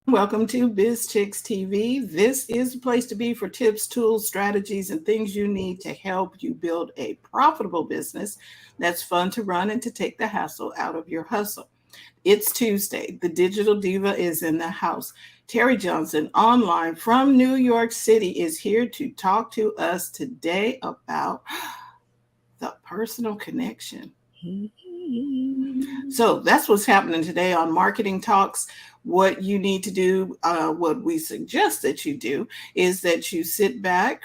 Welcome to Bizchicks TV. This is the place to be for tips, tools, strategies, and things you need to help you build a profitable business that's fun to run and to take the hassle out of your hustle. It's Tuesday. The digital diva is in the house. Terry Johnson, online from New York City, is here to talk to us today about the personal connection. So that's what's happening today on Marketing Talks. What you need to do, what we suggest that you do, is that you sit back,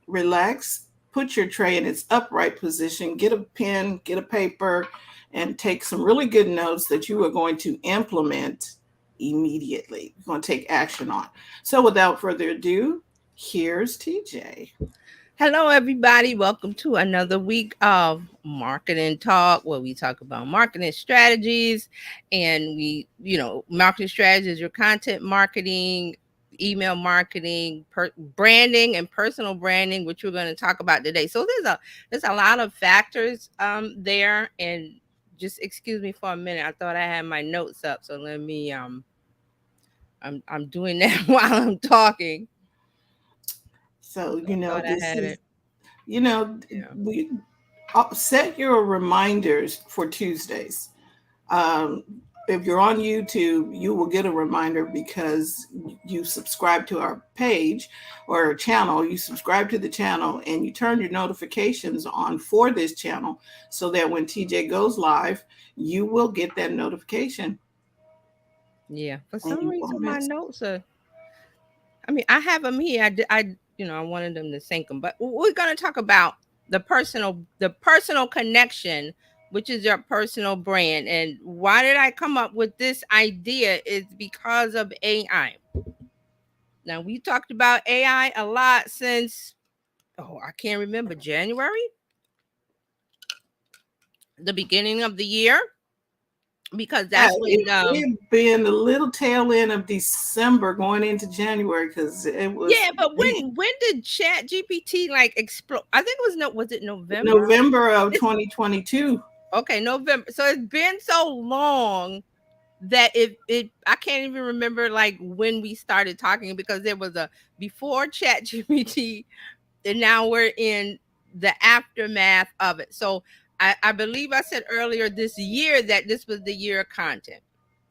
relax, put your tray in its upright position, get a pen, get a paper, and take some really good notes that you are going to implement immediately. You're going to take action on. So without further ado, here's TJ. Hello, everybody. Welcome to another week of Marketing Talk, where we talk about marketing strategies. And marketing strategies, your content marketing, email marketing, branding, and personal branding, which we're going to talk about today. So there's a lot of factors there. And just excuse me for a minute. I thought I had my notes up, so let me I'm doing that while I'm talking. So, I thought I this had is, it. you know, Yeah. we set your reminders for Tuesdays. Um, if you're on YouTube, you will get a reminder because you subscribe to our page or our channel. You subscribe to the channel and you turn your notifications on for this channel so that when TJ goes live, you will get that notification Yeah, for and some you reason won't my miss. notes are. I mean, I have them here. I wanted them to sync them, but we're gonna talk about the personal connection, which is your personal brand. And why did I come up with this idea? Is because of AI. Now we talked about AI a lot since I can't remember January, the beginning of the year, because that's when It been a little tail end of December going into January because it was yeah, but when did Chat GPT like explode? I think it was no was it November? November of 2022. Okay, November. So it's been so long that it I can't even remember like when we started talking because there was a before Chat GPT and now we're in the aftermath of it. So I believe I said earlier this year that this was the year of content.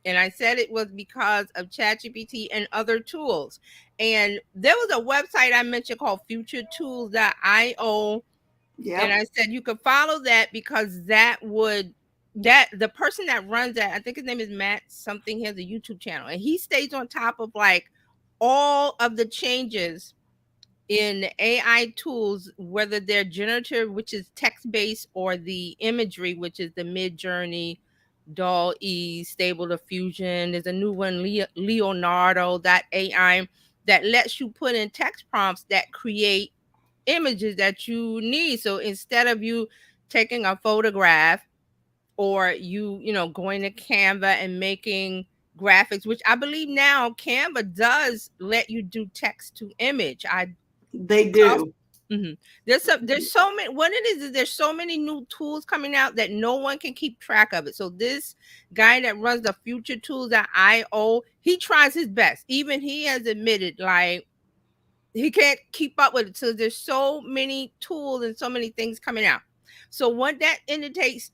And I said it was because of ChatGPT and other tools. And there was a website I mentioned called futuretools.io, and Yep. I said you could follow that because that the person that runs that, I think his name is Matt something, he has a YouTube channel and he stays on top of like all of the changes in AI tools, whether they're generative, which is text based, or the imagery, which is the Mid Journey, Doll E, Stable Diffusion. There's a new one, Leonardo, that AI that lets you put in text prompts that create images that you need. So instead of you taking a photograph or going to Canva and making graphics, which I believe now Canva does let you do text to image. I They it's also do. mhm. There's so many. What it is there's so many new tools coming out that no one can keep track of it. So this guy that runs the Future Tools at IO, he tries his best. Even he has admitted like he can't keep up with it. So there's so many tools and so many things coming out. So what that indicates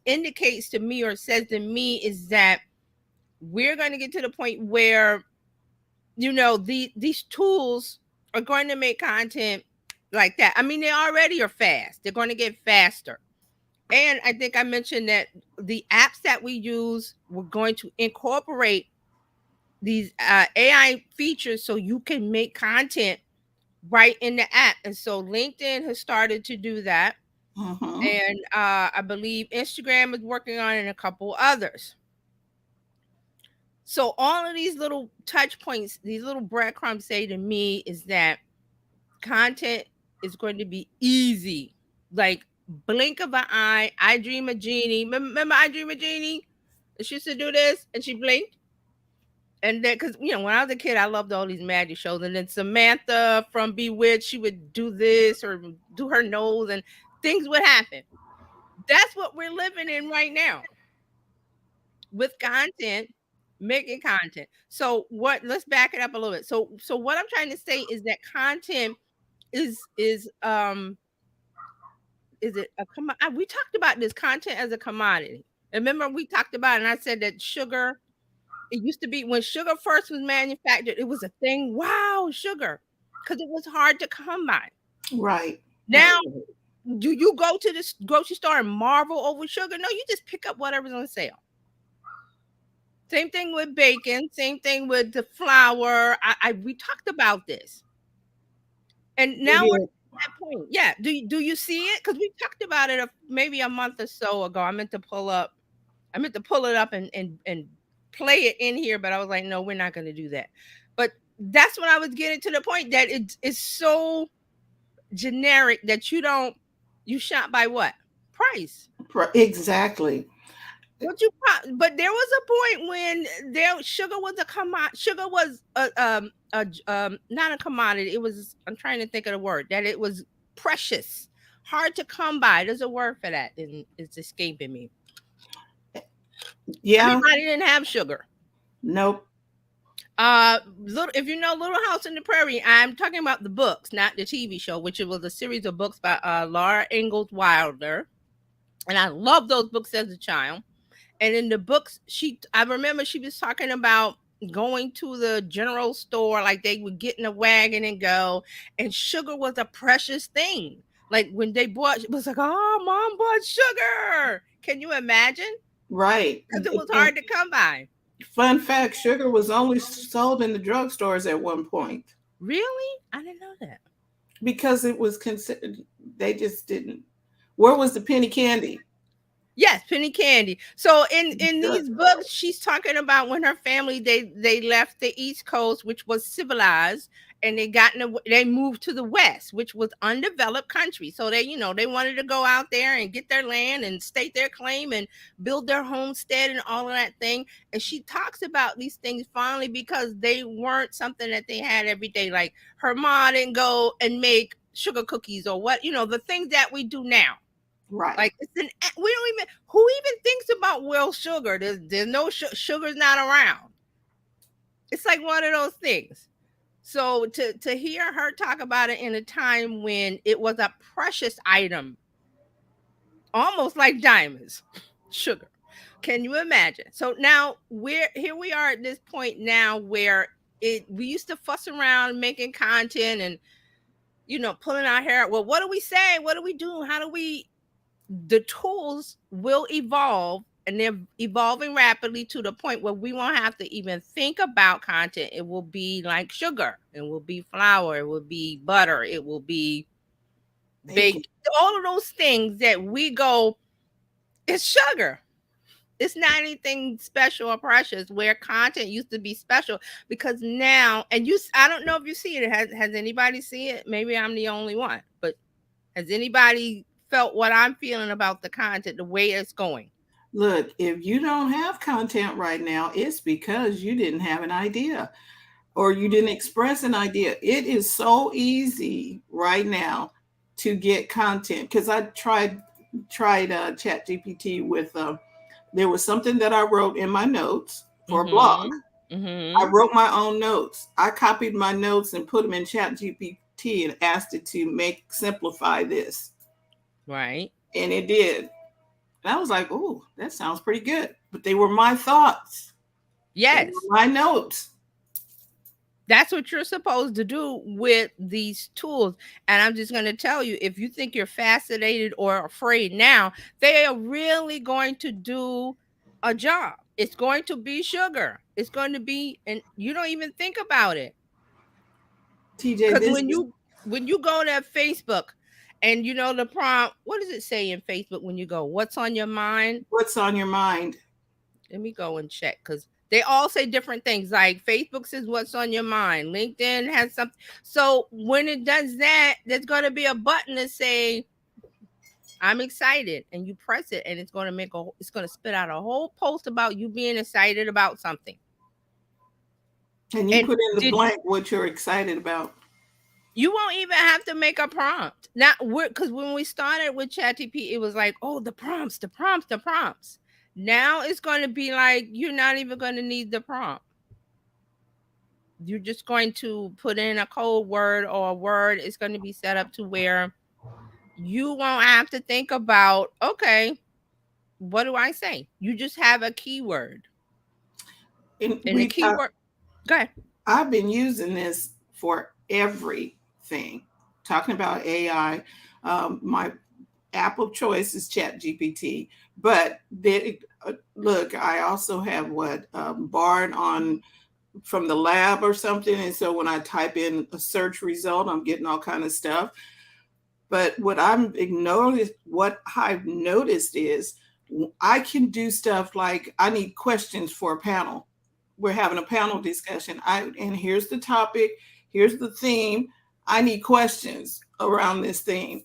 to me or says to me is that we're going to get to the point where these tools are going to make content like that. I mean, they already are fast. They're going to get faster. And I think I mentioned that the apps that we use, we're going to incorporate these AI features so you can make content right in the app. And so LinkedIn has started to do that. Hmm. And I believe Instagram is working on it and a couple others. So all of these little touch points, these little breadcrumbs say to me is that content is going to be easy. Like blink of an eye. I Dream a Genie. Remember I Dream a Genie? She used to do this and she blinked. And then, because when I was a kid, I loved all these magic shows. And then Samantha from Bewitched, she would do this or do her nose, and things would happen. That's what we're living in right now with content. Making content. So what let's back it up a little bit. So what I'm trying to say is that content is it a we talked about this content as a commodity. Remember we talked about it and I said that sugar, it used to be when sugar first was manufactured, it was a thing. Wow, sugar. Because it was hard to come by. Right. Right. Now, do you go to this grocery store and marvel over sugar? No, you just pick up whatever's on sale. Same thing with bacon, same thing with the flour. I we talked about this. And We now we're did. at that point. Yeah. Do you see it? Because we talked about it maybe a month or so ago. I meant to pull it up and play it in here, but I was like, no, we're not gonna do that. But that's when I was getting to the point that it's so generic that you shop by what? Price. Exactly. But there was a point when sugar was a commodity. Sugar was not a commodity. It was, I'm trying to think of the word, that it was precious, hard to come by. There's a word for that, and it's escaping me. Yeah. Everybody didn't have sugar. Nope. If you know Little House on the Prairie, I'm talking about the books, not the TV show, which it was a series of books by Laura Ingalls Wilder, and I loved those books as a child. And in the books, I remember she was talking about going to the general store, like they would get in a wagon and go, and sugar was a precious thing. Like when they bought, it was like, oh, mom bought sugar. Can you imagine? Right. Because it was And hard to come by. fun fact, sugar was only sold in the drugstores at one point Really? I didn't know that. because it was considered, they just didn't. Where was the penny candy? Yes, penny candy. So in these books, she's talking about when her family they left the East Coast, which was civilized, and they moved to the West, which was undeveloped country. So they wanted to go out there and get their land and state their claim and build their homestead and all of that thing. And she talks about these things finally because they weren't something that they had every day. Like her mom didn't go and make sugar cookies or the things that we do now. Right. Like we don't even, who even thinks about well sugar? There's no sugar's not around. It's like one of those things. So to hear her talk about it in a time when it was a precious item, almost like diamonds, sugar. Can you imagine? So now we are at this point now where we used to fuss around making content and pulling our hair out. Well, what do we say? What do we do? How do we the tools will evolve, and they're evolving rapidly to the point where we won't have to even think about content. It will be like sugar, it will be flour, it will be butter, it will be bacon. All of those things that we go, it's sugar. It's not anything special or precious, where content used to be special, because now, and I don't know if you see it. Has anybody seen it? Maybe I'm the only one, but has anybody felt what I'm feeling about the content, the way it's going? Look, if you don't have content right now, it's because you didn't have an idea or you didn't express an idea. It is so easy right now to get content, because I tried Chat GPT with there was something that I wrote in my notes for a blog. I wrote my own notes. I copied my notes and put them in Chat GPT and asked it to simplify this. Right. And it did. And I was like, oh, that sounds pretty good. But they were my thoughts. Yes. My notes. That's what you're supposed to do with these tools. And I'm just going to tell you, if you think you're fascinated or afraid now, they are really going to do a job. It's going to be sugar. It's going to be, and you don't even think about it. TJ, because when you go to Facebook and the prompt, what does it say in Facebook when you go, what's on your mind? What's on your mind? Let me go and check, because they all say different things. Like Facebook says, what's on your mind? LinkedIn has something. So when it does that, there's going to be a button that say, I'm excited, and you press it, and it's going to spit out a whole post about you being excited about something. And you put in the blank what you're excited about. You won't even have to make a prompt. Now, because when we started with ChatGPT, it was like, oh, the prompts. Now it's going to be like you're not even going to need the prompt. You're just going to put in a code word or a word. It's going to be set up to where you won't have to think about, okay, what do I say? You just have a keyword. And And the keyword, go ahead. I've been using this for everything. Talking about AI, my app of choice is Chat GPT, but look, I also have what Bard on from the lab or something, and so when I type in a search result, I'm getting all kind of stuff. But what I've noticed is I can do stuff like I need questions for a panel. We're having a panel discussion. And here's the topic, here's the theme. I need questions around this theme.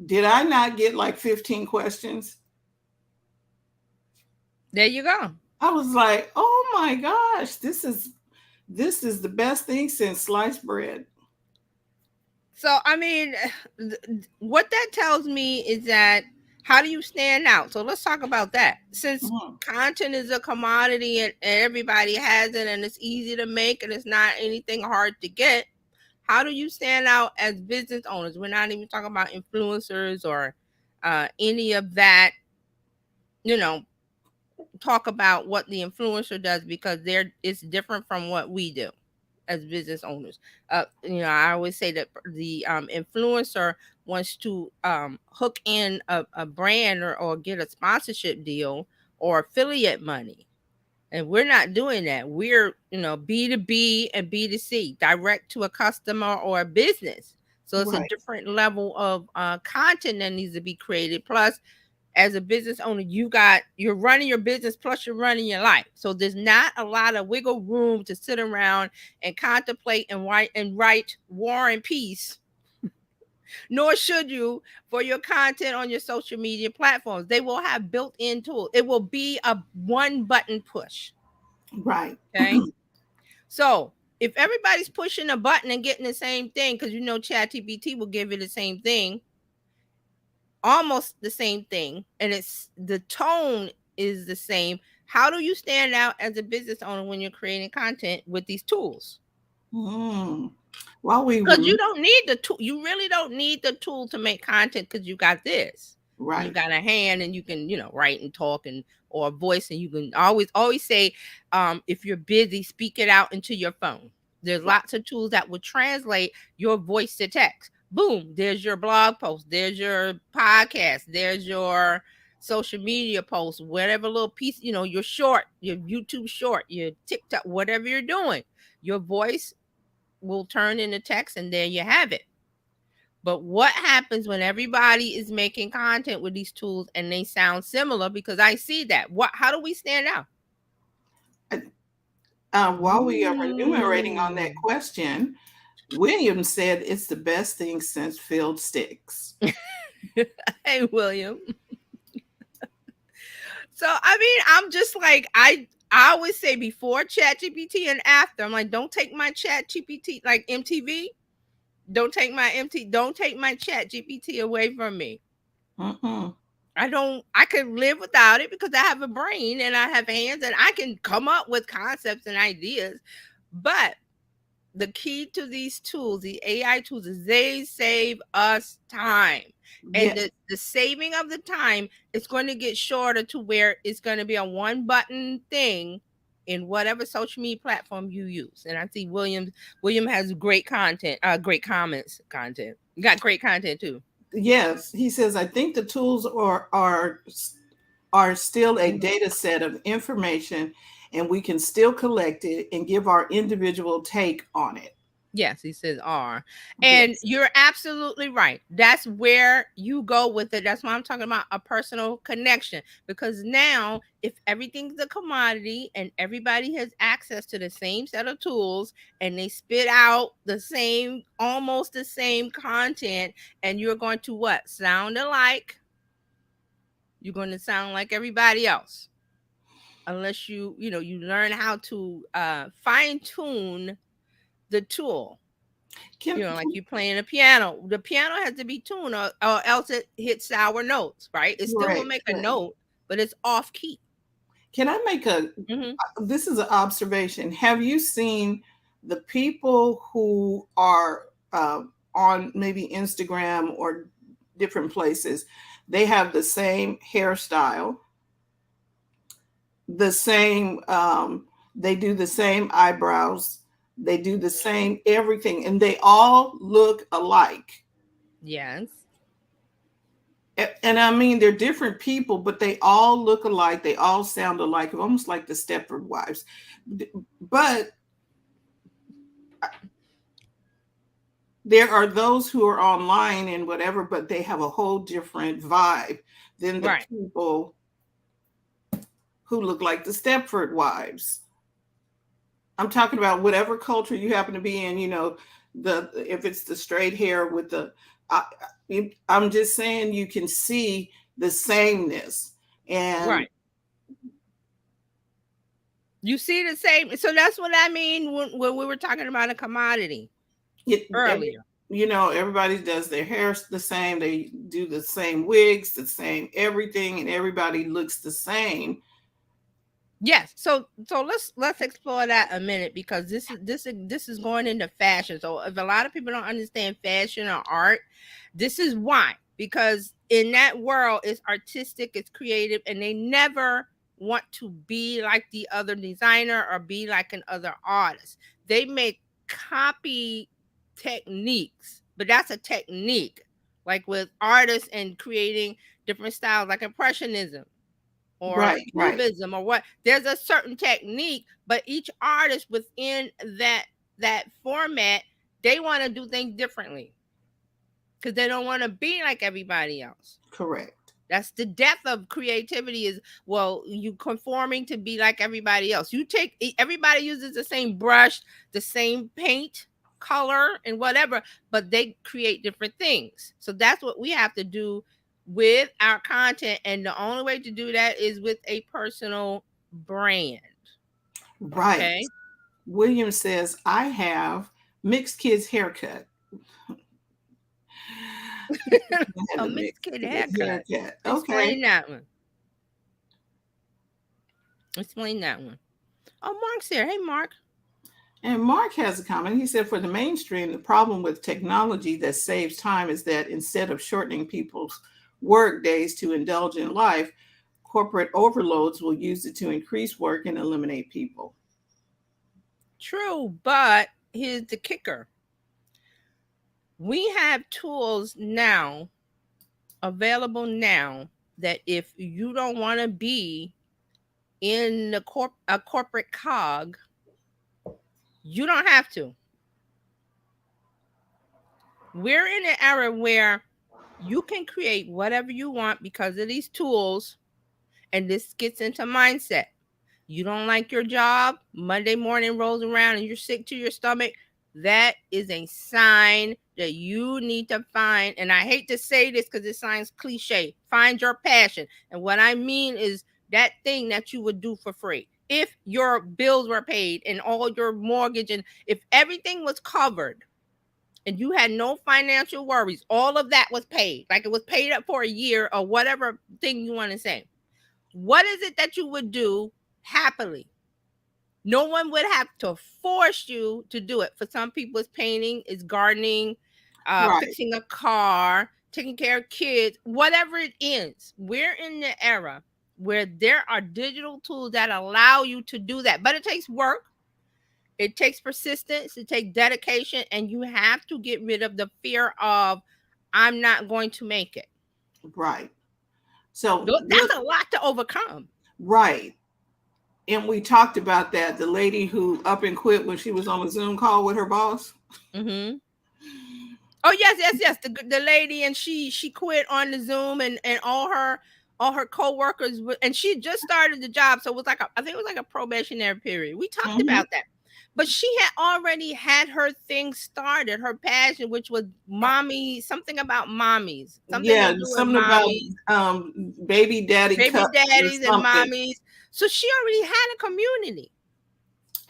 Did I not get like 15 questions? There you go. I was like, oh my gosh, this is the best thing since sliced bread. So, I mean, what that tells me is that how do you stand out? So, let's talk about that. Since Mhm. content is a commodity and everybody has it and it's easy to make and it's not anything hard to get, how do you stand out as business owners? We're not even talking about influencers or any of that, you know, talk about what the influencer does because it's different from what we do as business owners. I always say that the influencer wants to hook in a brand or get a sponsorship deal or affiliate money. And we're not doing that. We're, B2B and B2C, direct to a customer or a business. So it's a Right, different level of content that needs to be created. Plus, as a business owner, you're running your business plus you're running your life. So there's not a lot of wiggle room to sit around and contemplate and write war and peace, nor should you for your content on your social media platforms. They will have built-in tools. It will be a one button push. right. Okay. So if everybody's pushing a button and getting the same thing, because ChatGPT will give you the same thing, almost the same thing, and it's the tone is the same. How do you stand out as a business owner when you're creating content with these tools? Mm. While we were Because you don't need the tool. You really don't need the tool to make content because you got this. And you right, got a hand and you can, write and talk and or a voice and you can always say, if you're busy, speak it out into your phone. There's right, lots of tools that will translate your voice to text. Boom, there's your blog post, there's your podcast, there's your social media post, whatever little piece, your short, your YouTube short, your TikTok, whatever you're doing. Your voice will turn into text and there you have it. But what happens when everybody is making content with these tools and they sound similar? Because I see that. How do we stand out? While we are enumerating on that Mm. question, William said it's the best thing since filled sticks. Hey, William. So I mean, I'm just like I always say before ChatGPT and after. I'm like, don't take my ChatGPT like MTV. Don't take my ChatGPT away from me. Mm-mm. I could live without it because I have a brain and I have hands and I can come up with concepts and ideas. But the key to these tools, the AI tools, is they save us time. And Yes, the saving of the time is going to get shorter to where it's going to be a one button thing in whatever social media platform you use. And I see William has great content, great comments content. You got great content too. yes. He says, I think the tools are still a data set of information, and we can still collect it and give our individual take on it. Yes, he says R. And Yes, you're absolutely right. That's where you go with it. That's why I'm talking about a personal connection. Because now, if everything's a commodity and everybody has access to the same set of tools and they spit out almost the same content, and you're going to what? Sound alike. You're going to sound like everybody else. Unless you learn how to fine tune the tool. can, Like can you playing a piano. The piano has to be tuned or else it hits sour notes, right? It still will right, make a right. note, but it's off key. Can I make this is an observation. Have you seen the people who are on maybe Instagram or different places? They have the same hairstyle, the same, they do the same eyebrows, they do the same everything, and they all look alike. Yes. And I mean, they're different people, but they all look alike. They all sound alike, almost like the Stepford Wives. But there are those who are online and whatever, but they have a whole different vibe than the people who look like the Stepford Wives. I'm talking about whatever culture you happen to be in, you know, if it's the straight hair with the, I'm just saying you can see the sameness. And you see the same. So that's what I mean when we were talking about a commodity earlier. You know, everybody does their hair the same. They do the same wigs, the same everything, and everybody looks the same. Yes. So let's explore that a minute, because this is going into fashion. So if a lot of people don't understand fashion or art, this is why. Because in that world, it's artistic, it's creative, and they never want to be like the other designer or be like an other artist. They make copy techniques, but that's a technique. Like with artists and creating different styles, like impressionism or cubism or what, there's a certain technique, but each artist within that format, they want to do things differently because they don't want to be like everybody else. Correct. That's the death of creativity, is, well, you conforming to be like everybody else. Everybody uses the same brush, the same paint color and whatever, but they create different things. So that's what we have to do with our content, and the only way to do that is with a personal brand. Right. Okay? William says, I have mixed kids haircut. A mixed kid haircut. Okay. Explain that one. Oh, Mark's here. Hey, Mark. And Mark has a comment. He said, for the mainstream, the problem with technology that saves time is that instead of shortening people's work days to indulge in life, corporate overloads will use it to increase work and eliminate people. True, but here's the kicker. We have tools now, available now, that if you don't want to be in a corporate cog, you don't have to. We're in an era where you can create whatever you want because of these tools, and this gets into mindset. You don't like your job, Monday morning rolls around and you're sick to your stomach. That is a sign that you need to find, and I hate to say this because it sounds cliche, find your passion. And what I mean is that thing that you would do for free. If your bills were paid and all your mortgage, and if everything was covered and you had no financial worries, all of that was paid, like it was paid up for a year or whatever thing you want to say, what is it that you would do happily? No one would have to force you to do it. For some people, it's painting, it's gardening, fixing a car, taking care of kids, whatever it is. We're in the era where there are digital tools that allow you to do that. But it takes work. It takes persistence. It takes dedication. And you have to get rid of the fear of, I'm not going to make it. Right. So that's a lot to overcome. Right. And we talked about that. The lady who up and quit when she was on a Zoom call with her boss. Mm-hmm. Oh, yes. The lady, and she quit on the Zoom, and all her co-workers, and she just started the job. So it was like I think it was like a probationary period. We talked about that. But she had already had her thing started, her passion, which was something about mommies. Something about baby daddies and mommies. So she already had a community.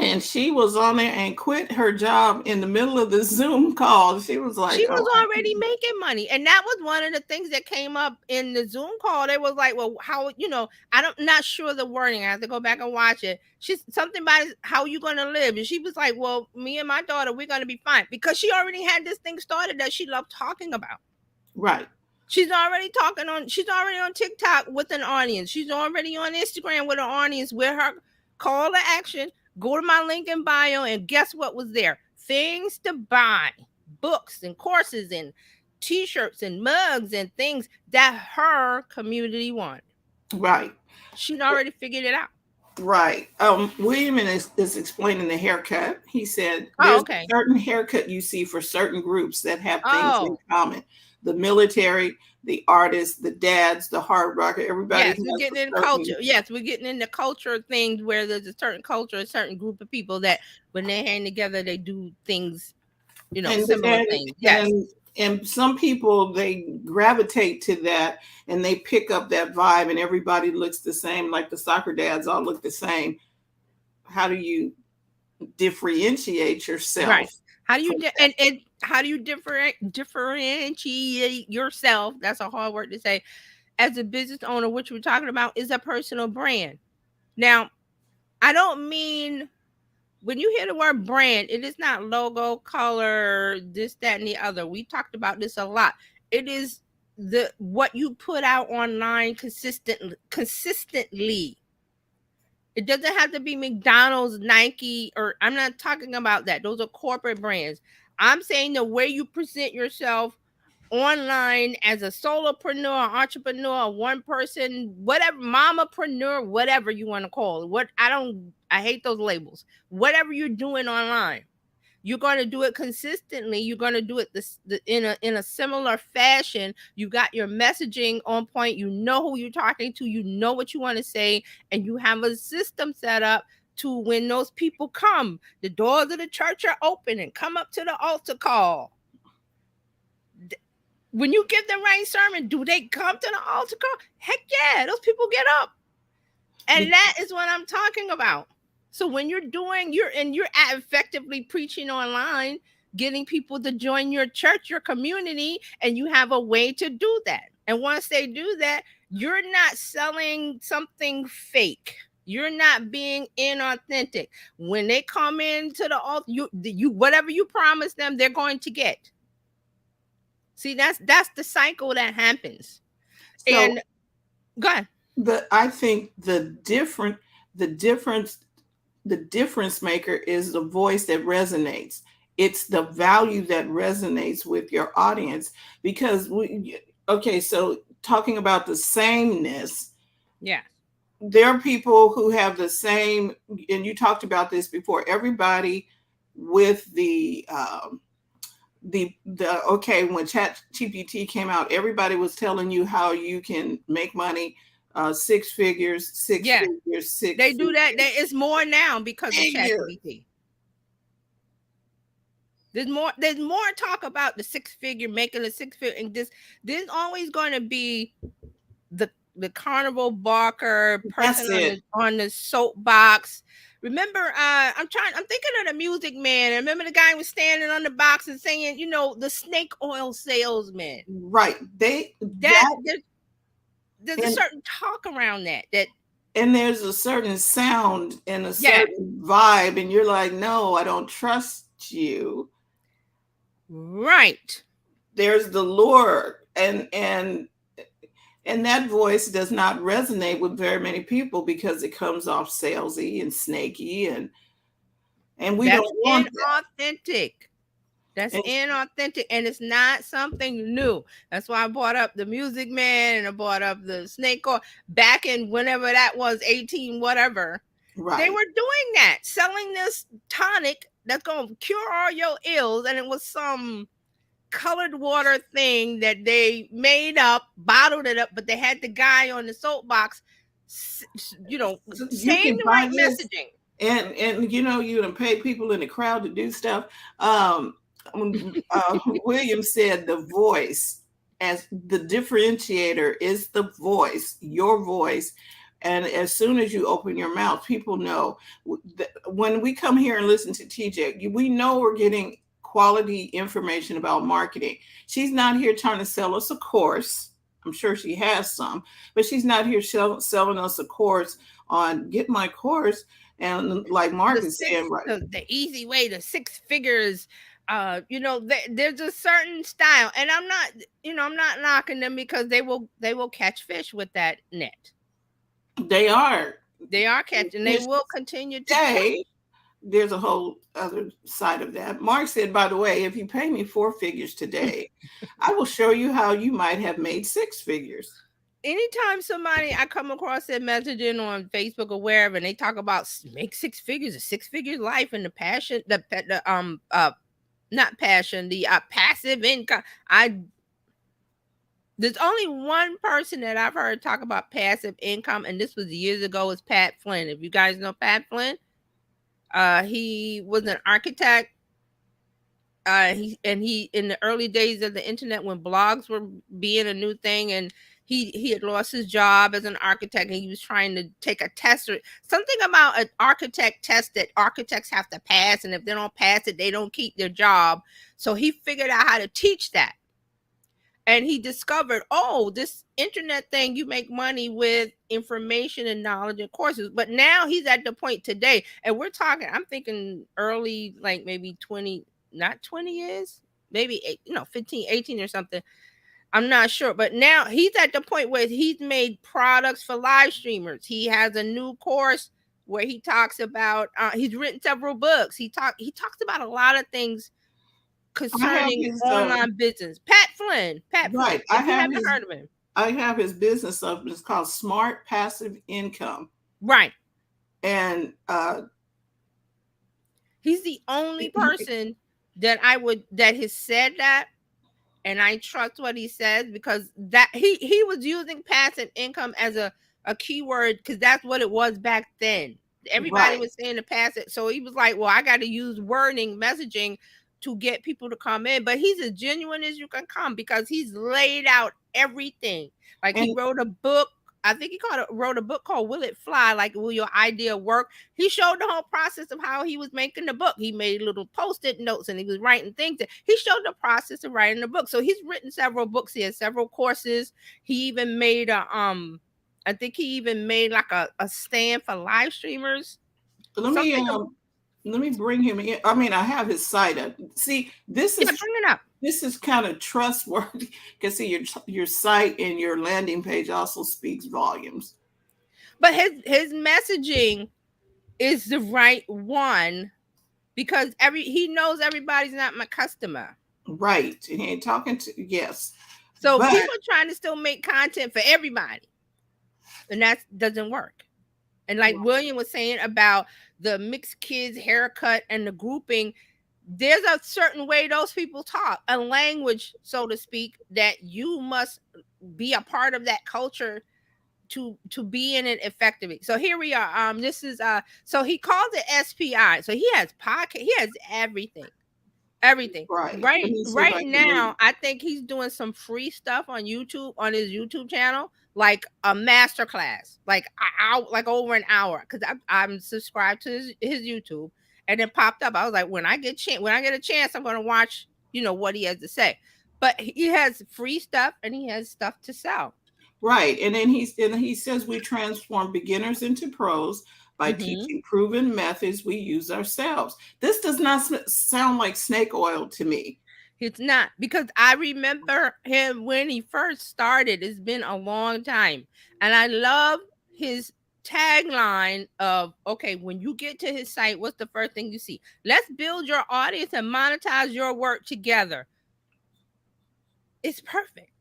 And she was on there and quit her job in the middle of the Zoom call. She was like, She oh, was already making money. And that was one of the things that came up in the Zoom call. They was like, well, how, I'm not sure the wording. I have to go back and watch it. She's something about how you going to live. And she was like, well, me and my daughter, we're going to be fine. Because she already had this thing started that she loved talking about. right. She's already on TikTok with an audience. She's already on Instagram with an audience with her call to action. Go to my link in bio, and guess what was there? Things to buy, books and courses and t-shirts and mugs and things that her community wanted. Right. She'd already figured it out. Right. William is explaining the haircut. He said Oh, there's okay. a certain haircut you see for certain groups that have things in Oh, common. The military, the artists, the dads, the hard rocker, everybody yes, has we're a getting in certain, culture. Yes, we're getting into culture things where there's a certain culture, a certain group of people that when they hang together, they do things, and similar and things. Yes. and and some people they gravitate to that and they pick up that vibe and everybody looks the same, like the soccer dads all look the same. How do you differentiate yourself Right. How do you from and how do you differentiate yourself? That's a hard word to say. As a business owner, which we're talking about is a personal brand. Now, I don't mean when you hear the word brand, it is not logo, color, this, that, and the other. We talked about this a lot. It is the what you put out online consistently. It doesn't have to be McDonald's, Nike, or I'm not talking about that. Those are corporate brands. I'm saying the way you present yourself online as a solopreneur, entrepreneur, one person, whatever, mamapreneur, whatever you want to call it. I hate those labels. Whatever you're doing online, you're going to do it consistently. You're going to do it in a similar fashion. You got your messaging on point. You know who you're talking to. You know what you want to say, and you have a system set up to when those people come, the doors of the church are open and come up to the altar call. When you give the right sermon, do they come to the altar call? Heck yeah, those people get up. And that is what I'm talking about. So when you're effectively preaching online, getting people to join your church, your community, and you have a way to do that. And once they do that, you're not selling something fake. You're not being inauthentic. When they come into the altar, you whatever you promise them, they're going to get. See, that's the cycle that happens. so And go ahead. I think the difference maker is the voice that resonates. It's the value that resonates with your audience because so talking about the sameness, Yeah. there are people who have the same, and you talked about this before, everybody with okay, when Chat GPT came out, everybody was telling you how you can make money, six figures, Yeah. They do that. figures. It's more now because of Figure. ChatGPT. There's more talk about the making a six figure, and there's always going to be the carnival barker person on the soapbox. Remember, I'm thinking of the Music Man. I remember the guy was standing on the box and saying, the snake oil salesman. Right. There's a certain talk around that. And there's a certain sound and a certain vibe, and you're like, no, I don't trust you. Right. There's the lure, and that voice does not resonate with very many people because it comes off salesy and snaky, and we don't want that. Inauthentic. That's inauthentic, and it's not something new. That's why I brought up the Music Man and I brought up the snake oil back in whenever that was, 18 whatever. Right. They were doing that, selling this tonic that's going to cure all your ills, and it was some colored water thing that they made up, bottled it up, but they had the guy on the soapbox, saying the right messaging. And you can pay people in the crowd to do stuff. William said the voice as the differentiator is the voice, your voice. And as soon as you open your mouth, people know. When we come here and listen to TJ, we know we're getting quality information about marketing. She's not here trying to sell us a course. I'm sure she has some, but she's not here selling us a course on get my course. And like Mark is saying, right? The easy way to six figures. There's a certain style, and I'm not knocking them because they will catch fish with that net. They are. They are catching. They will continue to catch. There's a whole other side of that. Mark said, by the way, if you pay me 4 figures today, I will show you how you might have made 6 figures. Anytime I come across their messaging on Facebook or wherever, and they talk about make 6 figures, a 6 figure life, and the passion, not passion, the passive income. There's only one person that I've heard talk about passive income, and this was years ago. Is Pat Flynn. If you guys know Pat Flynn, he was an architect. He in the early days of the internet when blogs were being a new thing, and he had lost his job as an architect, and he was trying to take a test or something about an architect test that architects have to pass, and if they don't pass it, they don't keep their job. So he figured out how to teach that. And he discovered, this internet thing, you make money with information and knowledge and courses. But now he's at the point today, and we're talking, I'm thinking early, like maybe 20, not 20 years, maybe 15, 18 or something. I'm not sure. But now he's at the point where he's made products for live streamers. He has a new course where he talks about, he's written several books. He talks about a lot of things concerning online business. Pat Flynn. Right. If you haven't heard of him. I have his business up. It's called Smart Passive Income. Right. And he's the only person that has said that, and I trust what he says, because that he was using passive income as a keyword because that's what it was back then. Everybody was saying to pass it. So he was like, well, I got to use wording, messaging to get people to come in. But he's as genuine as you can come because he's laid out everything. Like he wrote a book. I think he wrote a book called Will It Fly? Like, will your idea work? He showed the whole process of how he was making the book. He made little Post-it notes and he was writing things. He showed the process of writing the book. So he's written several books. He has several courses. He even made I think he even made like a stand for live streamers. Let me bring him in. I mean, I have his site up. See, this is bring it up. This is kind of trustworthy because see, your site and your landing page also speaks volumes. But his messaging is the right one because he knows everybody's not my customer. Right. And he ain't talking to yes. So people are trying to still make content for everybody. And that doesn't work. And like William was saying about the mixed kids haircut and the grouping, there's a certain way those people talk, a language, so to speak, that you must be a part of that culture to be in it effectively. So here we are. This is so he calls it SPI. So he has podcast, he has everything. Right now, I think he's doing some free stuff on YouTube, on his YouTube channel, like a master class, like over an hour, because I'm subscribed to his YouTube, and it popped up. I was like, when I get a chance, I'm going to watch, what he has to say. But he has free stuff and he has stuff to sell. Right, and then he says we transform beginners into pros by teaching proven methods we use ourselves. This does not sound like snake oil to me. It's not, because I remember him when he first started. It's been a long time. And I love his tagline of, okay, when you get to his site, what's the first thing you see? Let's build your audience and monetize your work together. It's perfect.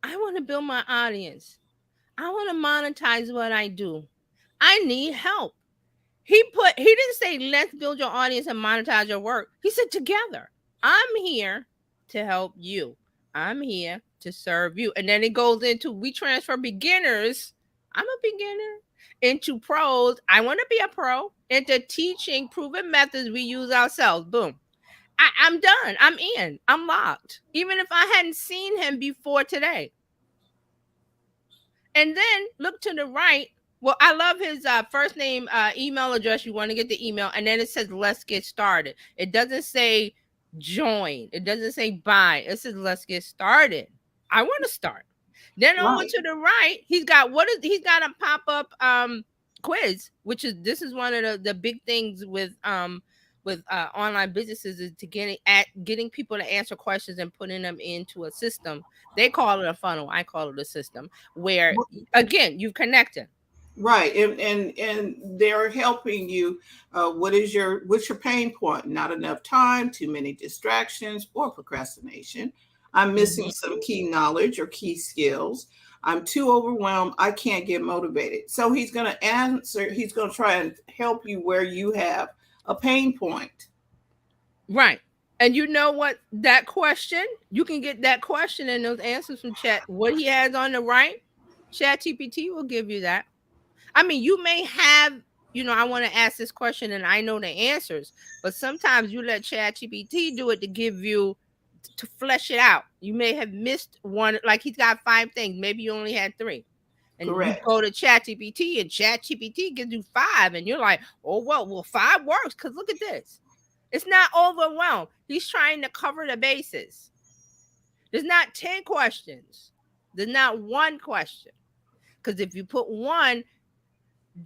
I want to build my audience. I want to monetize what I do. I need help. He didn't say, let's build your audience and monetize your work. He said, together. I'm here to help you. I'm here to serve you. And then it goes into, we transfer beginners. I'm a beginner. Into pros. I want to be a pro. Into teaching proven methods we use ourselves. Boom. I'm done. I'm in. I'm locked. Even if I hadn't seen him before today. And then look to the right. Well, I love his first name, email address. You want to get the email, and then it says "Let's get started." It doesn't say join. It doesn't say buy. It says "Let's get started." I want to start. Then over Right. to the right, he's got a pop up quiz, which is this is one of the big things with online businesses is to getting people to answer questions and putting them into a system. They call it a funnel. I call it a system where again you connect. Right, and they're helping you. What's your pain point? Not enough time, too many distractions, or procrastination. I'm missing Mhm. some key knowledge or key skills. I'm too overwhelmed. I can't get motivated. So he's going to answer. He's going to try and help you where you have a pain point. Right. And you know what? That question, you can get that question and those answers from chat. What he has on the right, Chat GPT will give you that. I mean, you may have, I want to ask this question and I know the answers, but sometimes you let Chat GPT do it to give you to flesh it out. You may have missed one, like he's got 5 things. Maybe you only had 3. And you Correct. go to ChatGPT and ChatGPT gives you 5, and you're like, oh well, 5 works because look at this. It's not overwhelmed. He's trying to cover the bases. There's not 10 questions. There's not one question. Because if you put one,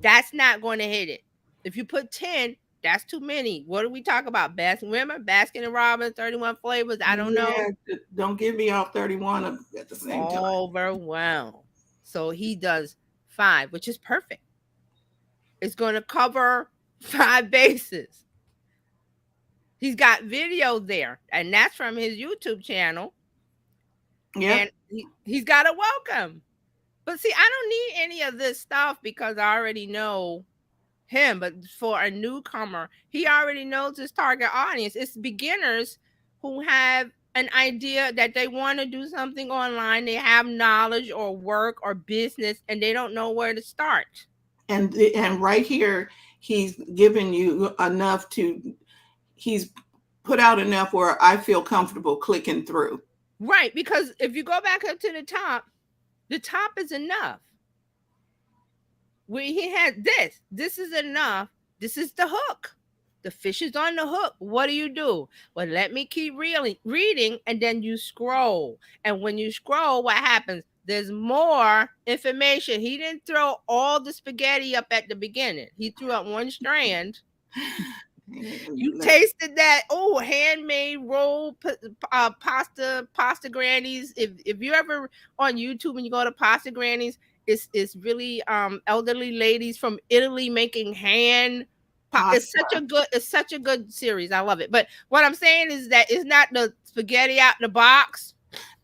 that's not going to hit it. If you put 10, that's too many. What do we talk about? Remember Baskin and Robbins, 31 flavors? I don't know. Yeah, don't give me all 31 at the same time. Overwhelmed. So he does 5, which is perfect. It's going to cover 5 bases. He's got video there, and that's from his YouTube channel. And Yep. he's got a welcome. But see, I don't need any of this stuff because I already know him. But for a newcomer, he already knows his target audience. It's beginners who have an idea that they want to do something online. They have knowledge or work or business, and they don't know where to start. And right here, he's given you enough to. He's put out enough where I feel comfortable clicking through. Right, because if you go back up to the top is enough. He had this. This is enough. This is the hook. The fish is on the hook. What do? Well, let me keep reading, and then you scroll. And when you scroll, what happens? There's more information. He didn't throw all the spaghetti up at the beginning. He threw up one strand. You tasted that handmade roll pasta grannies. If you ever on YouTube and you go to pasta grannies, it's really elderly ladies from Italy making hand Pasta. it's such a good series. I love it. But what I'm saying is that it's not the spaghetti out the box.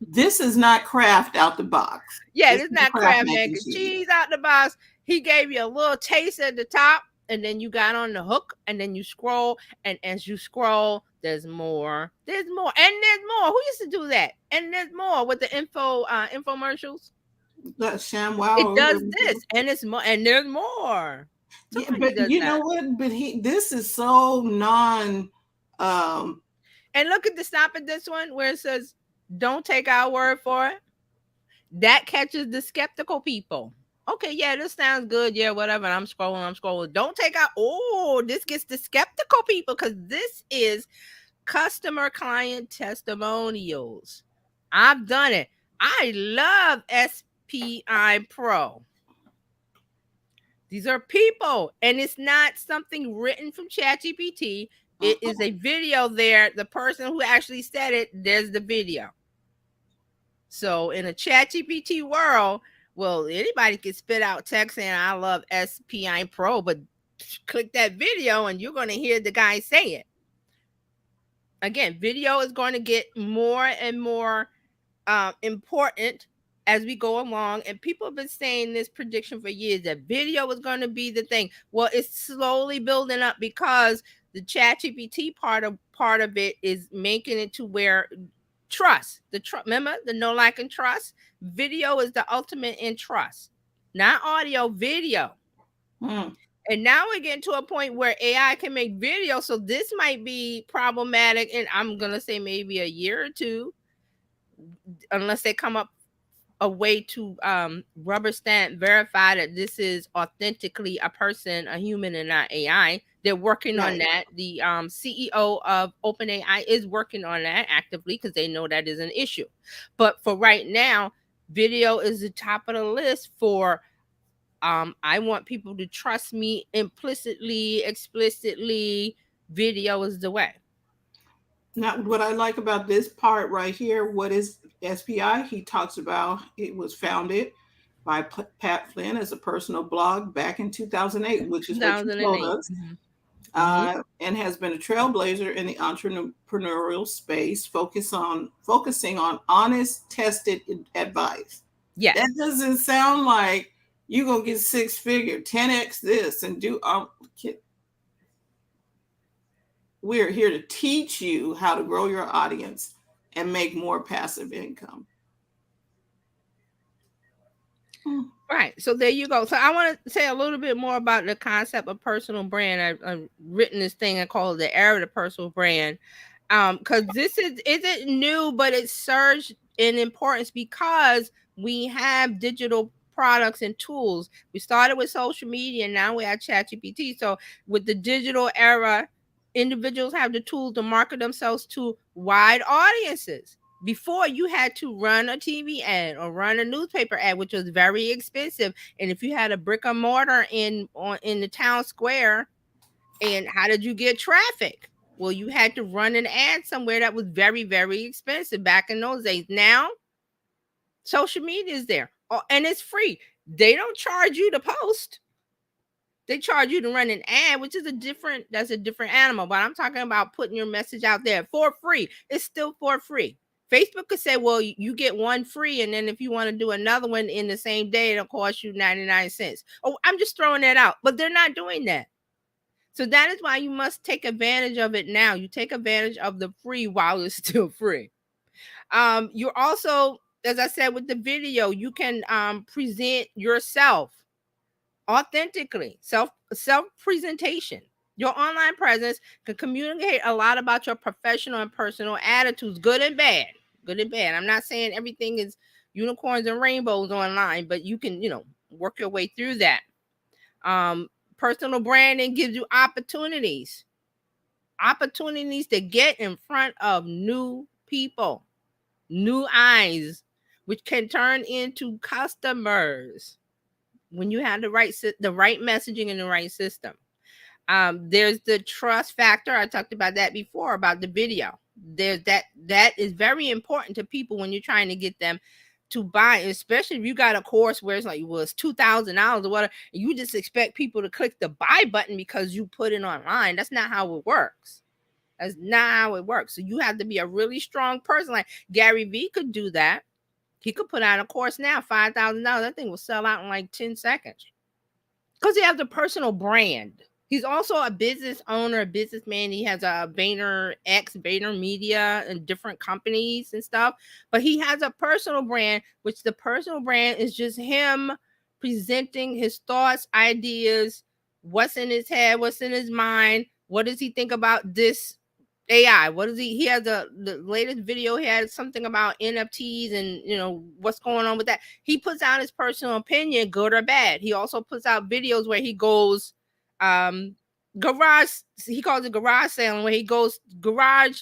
This is not Kraft out the box. Yeah, This it's is the not Kraft crab mac mac and and cheese. cheese out the box. He gave you a little taste at the top, and then you got on the hook, and then you scroll, and as you scroll, there's more, and there's more. Who used to do that? And there's more with the infomercials. That It ShamWow. does this, and it's more, and there's more. Yeah, Somebody but does you know that. what? But this is so non. Um, And look at the stop at this one where it says, "Don't take our word for it." That catches the skeptical people. Okay, yeah, this sounds good. Yeah, whatever. I'm scrolling. Don't take out. Oh, this gets the skeptical people because this is customer client testimonials. I've done it. I love SPI Pro. These are people, and it's not something written from ChatGPT. It is a video there. The person who actually said it, there's the video. So in a ChatGPT world, well, anybody can spit out text saying I love SPI Pro, but click that video and you're going to hear the guy say it. Again, video is going to get more and more important as we go along. And people have been saying this prediction for years that video is going to be the thing. Well, it's slowly building up because the ChatGPT part of it is making it to where trust remember the no like and trust video is the ultimate in trust, not audio, video. And now we're getting to a point where AI can make video, so this might be problematic, and I'm gonna say maybe a year or two, unless they come up a way to rubber stamp verify that this is authentically a person, a human, and not AI. They're working on Right. that. The CEO of OpenAI is working on that actively because they know that is an issue. But for right now, video is the top of the list for I want people to trust me implicitly, explicitly. Video is the way. Now, what I like about this part right here, what is SPI? He talks about it was founded by Pat Flynn as a personal blog back in 2008, which is what you told 2008. us, Mm-hmm. and has been a trailblazer in the entrepreneurial space, focusing on honest, tested advice. That Yes. doesn't sound like you're gonna get six figure, 10x this, and do. We're here to teach you how to grow your audience and make more passive income. Hmm. Right. So there you go. So I want to say a little bit more about the concept of personal brand. I've written this thing I call it the era of the personal brand. Because this isn't new, but it surged in importance because we have digital products and tools. We started with social media and now we have ChatGPT. So with the digital era, individuals have the tools to market themselves to wide audiences. Before you had to run a TV ad or run a newspaper ad, which was very expensive. And if you had a brick and mortar in the town square, and how did you get traffic? Well, you had to run an ad somewhere that was very, very expensive back in those days. Now, social media is there, and it's free. They don't charge you to post. They charge you to run an ad, which is that's a different animal. But I'm talking about putting your message out there for free. It's still for free. Facebook could say, well, you get one free, and then if you want to do another one in the same day, it'll cost you 99 cents. Oh, I'm just throwing that out. But they're not doing that. So that is why you must take advantage of it now. You take advantage of the free while it's still free. You're also, as I said with the video, you can present yourself authentically, self presentation. Your online presence can communicate a lot about your professional and personal attitudes, good and bad. Good and bad. I'm not saying everything is unicorns and rainbows online, but you can, work your way through that. Um, Personal branding gives you opportunities to get in front of new people, new eyes, which can turn into customers when you have the right messaging and the right system. There's the trust factor. I talked about that before about the video. There's that is very important to people when you're trying to get them to buy, especially if you got a course where it's like, well, it's $2,000 or whatever, and you just expect people to click the buy button because you put it online. That's not how it works. That's not how it works. So you have to be a really strong person. Like Gary Vee could do that. He could put out a course now, $5,000. That thing will sell out in like 10 seconds because he has a personal brand. He's also a business owner, a businessman. He has a Vayner Media and different companies and stuff. But he has a personal brand, which the personal brand is just him presenting his thoughts, ideas, what's in his head, what's in his mind, what does he think about this AI. What is he has the latest video, he had something about NFTs and what's going on with that. He puts out his personal opinion, good or bad. He also puts out videos where he goes garage, he calls it garage sailing, where he goes garage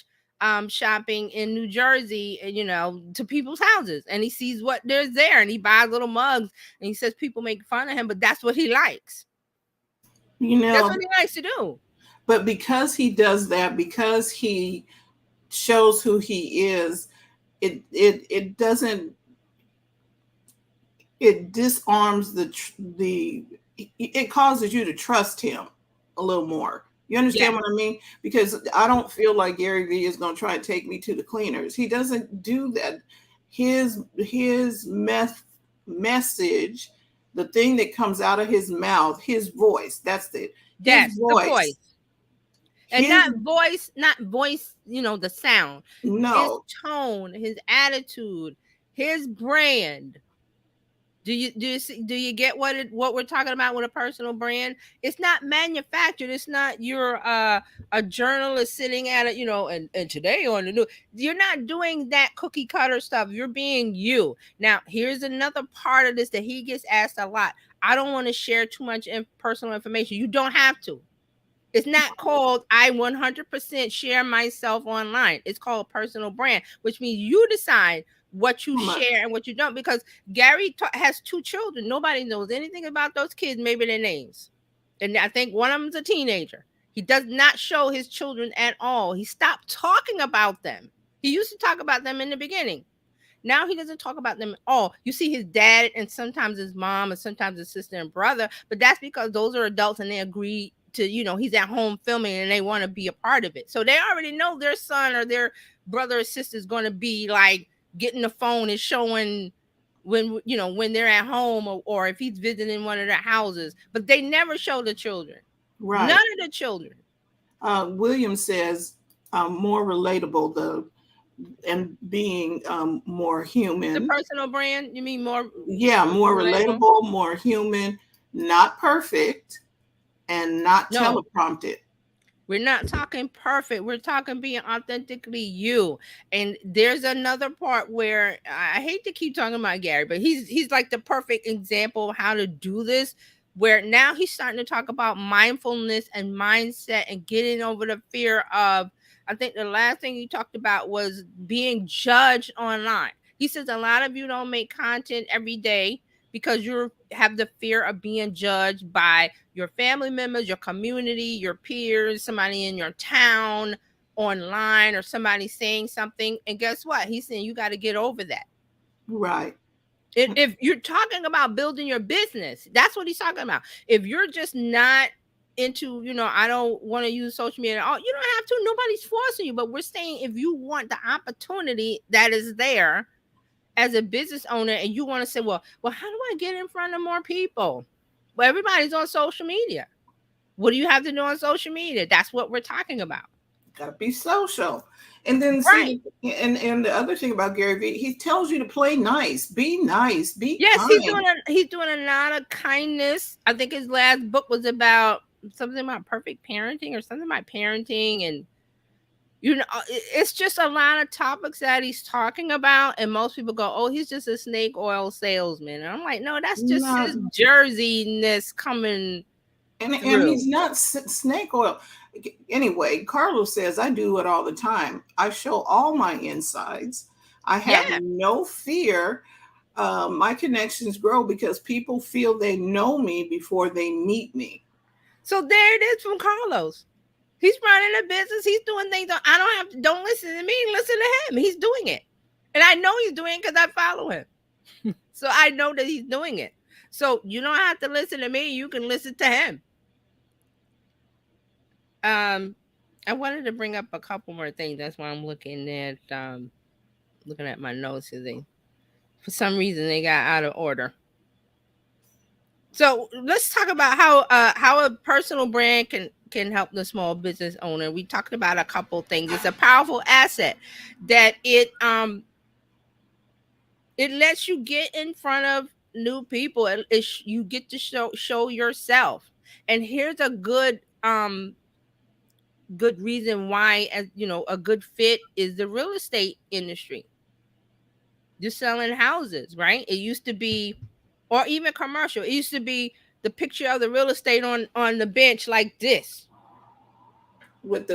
shopping in New Jersey, to people's houses, and he sees what there's there, and he buys little mugs, and he says people make fun of him, but that's what he likes. That's what he likes to do. But because he does that, because he shows who he is, it doesn't, it disarms it causes you to trust him a little more. You understand what I mean? Because I don't feel like Gary Vee is going to try to take me to the cleaners. He doesn't do that. His message, the thing that comes out of his mouth, his voice, that's it. His voice. And not voice, the sound. No. His tone, his attitude, his brand. Do you get what we're talking about with a personal brand? It's not manufactured. It's not you're a journalist sitting at it, and today on the news. You're not doing that cookie cutter stuff. You're being you. Now, here's another part of this that he gets asked a lot. I don't want to share too much personal information. You don't have to. It's not called I 100% share myself online. It's called personal brand, which means you decide what you share and what you don't. Because Gary has 2 children. Nobody knows anything about those kids, maybe their names. And I think one of them's a teenager. He does not show his children at all. He stopped talking about them. He used to talk about them in the beginning. Now he doesn't talk about them at all. You see his dad and sometimes his mom and sometimes his sister and brother, but that's because those are adults and they agree to, he's at home filming and they want to be a part of it. So they already know their son or their brother or sister is going to be like getting the phone and showing when they're at home or if he's visiting one of their houses, but they never show the children. Right. None of the children. William says more relatable, and being more human. The personal brand, you mean more? Yeah, more relatable, more human, not perfect, and not teleprompted. We're not talking perfect. We're talking being authentically you. And there's another part where I hate to keep talking about Gary, but he's like the perfect example of how to do this, where now he's starting to talk about mindfulness and mindset and getting over the fear of, I think the last thing he talked about was being judged online. He says a lot of you don't make content every day because you have the fear of being judged by your family members, your community, your peers, somebody in your town, online, or somebody saying something. And guess what? He's saying you got to get over that. Right. If you're talking about building your business, that's what he's talking about. If you're just not into, I don't want to use social media at all, you don't have to. Nobody's forcing you. But we're saying if you want the opportunity that is there as a business owner and you want to say, well, how do I get in front of more people? Well, everybody's on social media. What do you have to do on social media? That's what we're talking about. Got to be social. And then right. And the other thing about Gary Vee, he tells you to play nice, be kind. He's doing a lot of kindness. I think his last book was about something about perfect parenting or something about parenting, and it's just a lot of topics that he's talking about, and most people go, oh, he's just a snake oil salesman. And I'm like, no, that's just his jerseyness coming and he's not snake oil. Anyway, Carlos says, I do it all the time. I show all my insides. I have no fear. My connections grow because people feel they know me before they meet me. So there it is from Carlos. He's running a business. He's doing things. Don't listen to me. Listen to him. He's doing it. And I know he's doing it because I follow him. So I know that he's doing it. So you don't have to listen to me. You can listen to him. I wanted to bring up a couple more things. That's why I'm looking at my notes. For some reason, they got out of order. So let's talk about how a personal brand can help the small business owner. We talked about a couple things. It's a powerful asset that it lets you get in front of new people. You get to show yourself. And here's a good reason why, as a good fit is the real estate industry. You're selling houses, right? It used to be, or even commercial. It used to be the picture of the real estate on the bench like this. With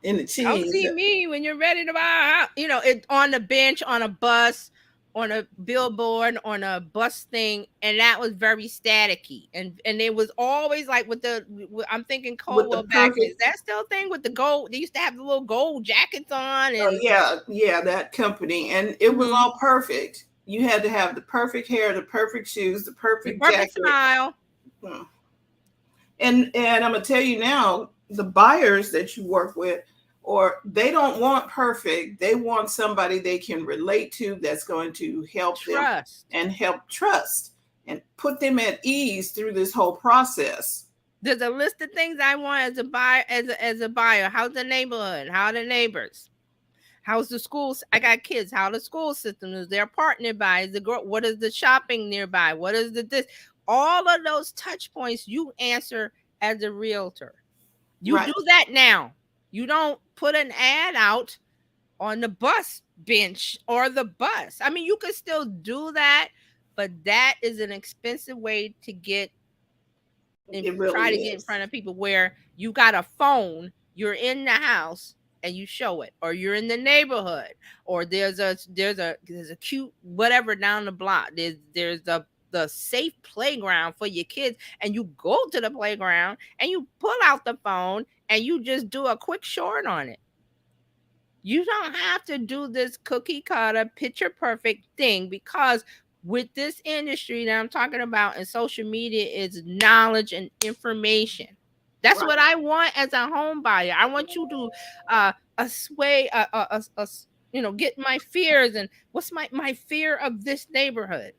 in the cheese. Come see me when you're ready to buy a house. It on the bench, on a bus, on a billboard, on a bus thing, and that was very staticky. And it was always like I'm thinking Caldwell Banker. Is that still a thing with the gold? They used to have the little gold jackets on. And yeah, that company. And it was all perfect. You had to have the perfect hair, the perfect shoes, the perfect jacket. Smile. And I'm going to tell you now, the buyers that you work with, or they don't want perfect. They want somebody they can relate to that's going to help them and help trust and put them at ease through this whole process. There's a list of things I want as a buyer. How's the neighborhood? How are the neighbors? How's the schools? I got kids. How the school system is? Their park nearby? Is the girl? What is the shopping nearby? What is the this? All of those touch points you answer as a realtor. You Right. do that now. You don't put an ad out on the bus bench or the bus. I mean, you could still do that, but that is an expensive way to get and It try really to get in is. front of people where you got a phone, you're in the house and you show it, or you're in the neighborhood, or there's a cute whatever down the block. There's the safe playground for your kids, and you go to the playground and you pull out the phone and you just do a quick short on it. You don't have to do this cookie cutter, picture perfect thing, because with this industry that I'm talking about in social media is knowledge and information. That's Right. what I want as a home buyer. I want you to assuage, get my fears and what's my fear of this neighborhood.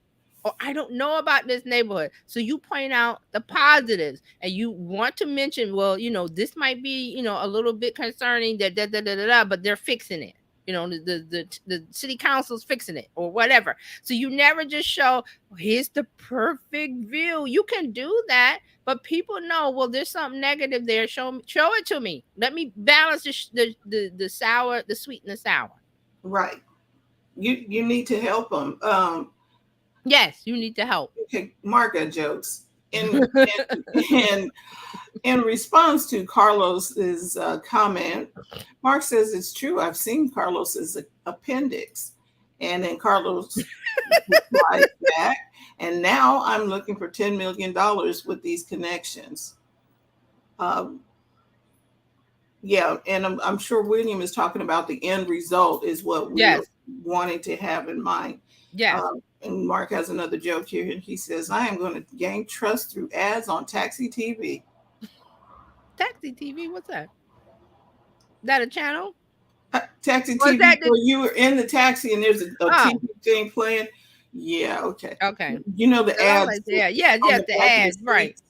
Or I don't know about this neighborhood. So you point out the positives and you want to mention, well, this might be, a little bit concerning that but they're fixing it. The city council's fixing it or whatever. So you never just show, here's the perfect view. You can do that, but people know, well, there's something negative there. Show it to me. Let me balance the sour, the sweet and the sour. Right. You need to help them. Yes, you need to help. Okay, Marga jokes. In in response to Carlos's comment, Mark says it's true. I've seen Carlos's appendix, and then Carlos replied back, and now I'm looking for $10 million with these connections. Um, yeah, and I'm sure William is talking about the end result is what we're Yes. wanting to have in mind. Yes. And Mark has another joke here, and he says, "I am going to gain trust through ads on Taxi TV." Taxi TV, what's that? That a channel? Taxi Or is TV, that the where you were in the taxi and there's a oh, TV thing playing. Yeah, okay. okay. You know the I was ads like, yeah, yes, on yes, the the back of the ads, right. seats.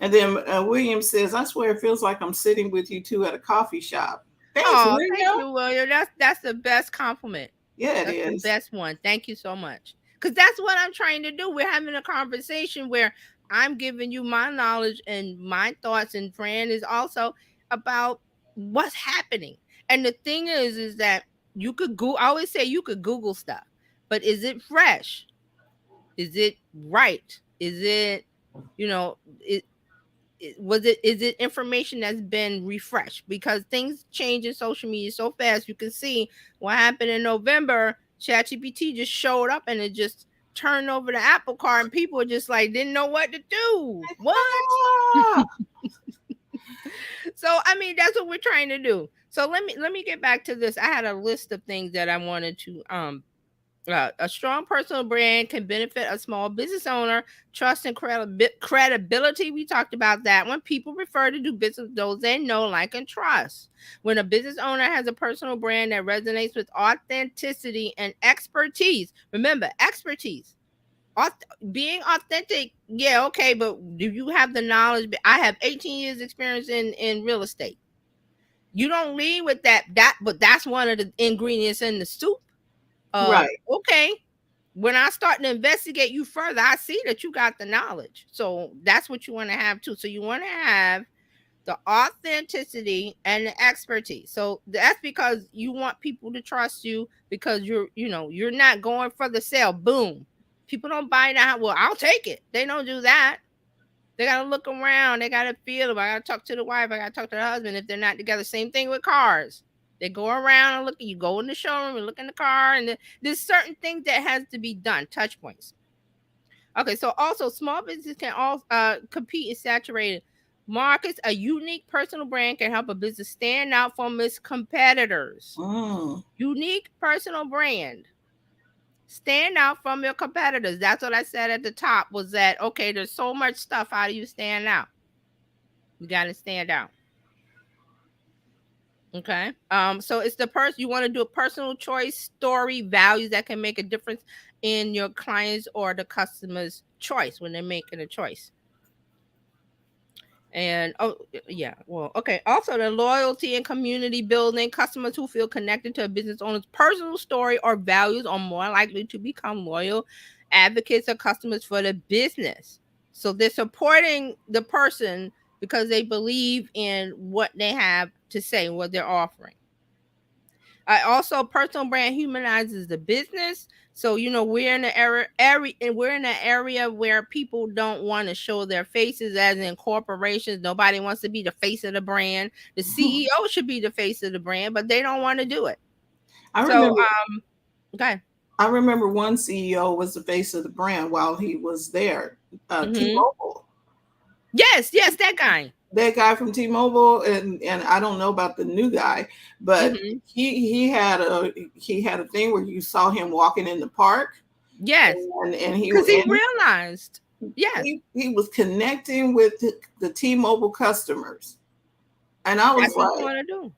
And then William says, "I swear it feels like I'm sitting with you two at a coffee shop." Thanks, Oh, thank William. you, William. That's the best compliment. Yeah, it That's the is. best one. Thank you so much. Because that's what I'm trying to do. We're having a conversation where I'm giving you my knowledge and my thoughts, and Fran is also about what's happening. And the thing is that you could go. I always say you could Google stuff, but is it fresh? Is it right? Is it, you know, is it information that's been refreshed? Because things change in social media so fast. You can see what happened in November. ChatGPT just showed up and it just turned over the apple cart, and people just like didn't know what to do. What? Ah, So I mean, that's what we're trying to do. So let me get back to this. I had a list of things that I wanted to a strong personal brand can benefit a small business owner. Trust and credibility. We talked about that. When people prefer to do business with those they know, like, and trust. When a business owner has a personal brand that resonates with authenticity and expertise. Remember, expertise. Being authentic, yeah, okay, but do you have the knowledge? I have 18 years experience in real estate. You don't lead with but that's one of the ingredients in the soup. right. Okay, when I start to investigate you further, I see that you got the knowledge. So that's what you want to have too. So you want to have the authenticity and the expertise. So that's because you want people to trust you, because you're not going for the sale. Boom. People don't buy that. Well, I'll take it. They don't do that. They gotta look around. They gotta feel it. I gotta talk to the wife. I gotta talk to the husband if they're not together. Same thing with cars. They go around and look. You go in the showroom and look in the car, and there's certain things that has to be done. Touch points. Okay, so also small business can all compete in saturated markets. A unique personal brand can help a business stand out from its competitors. Mm, Unique personal brand. Stand out from your competitors. That's what I said at the top, was that okay, there's so much stuff. How do you stand out? You got to stand out. Okay. So it's the person you want to do a personal choice, story, values that can make a difference in your clients or the customer's choice when they're making a choice. And yeah, well, okay. Also, the loyalty and community building. Customers who feel connected to a business owner's personal story or values are more likely to become loyal advocates or customers for the business. So they're supporting the person because they believe in what they have to say, what they're offering. Also, personal brand humanizes the business. So we're in the and we're in an area where people don't want to show their faces, as in corporations. Nobody wants to be the face of the brand. The CEO should be the face of the brand, but they don't want to do it. I So, remember okay. I remember one CEO was the face of the brand while he was there. Mm-hmm. T-Mobile. Yes, that guy. That guy from T-Mobile, and I don't know about the new guy, but Mm-hmm. he had a thing where you saw him walking in the park, Yes, and he because he and realized. Yes, he was connecting with the T-Mobile customers, and I was that's what you like, want to do.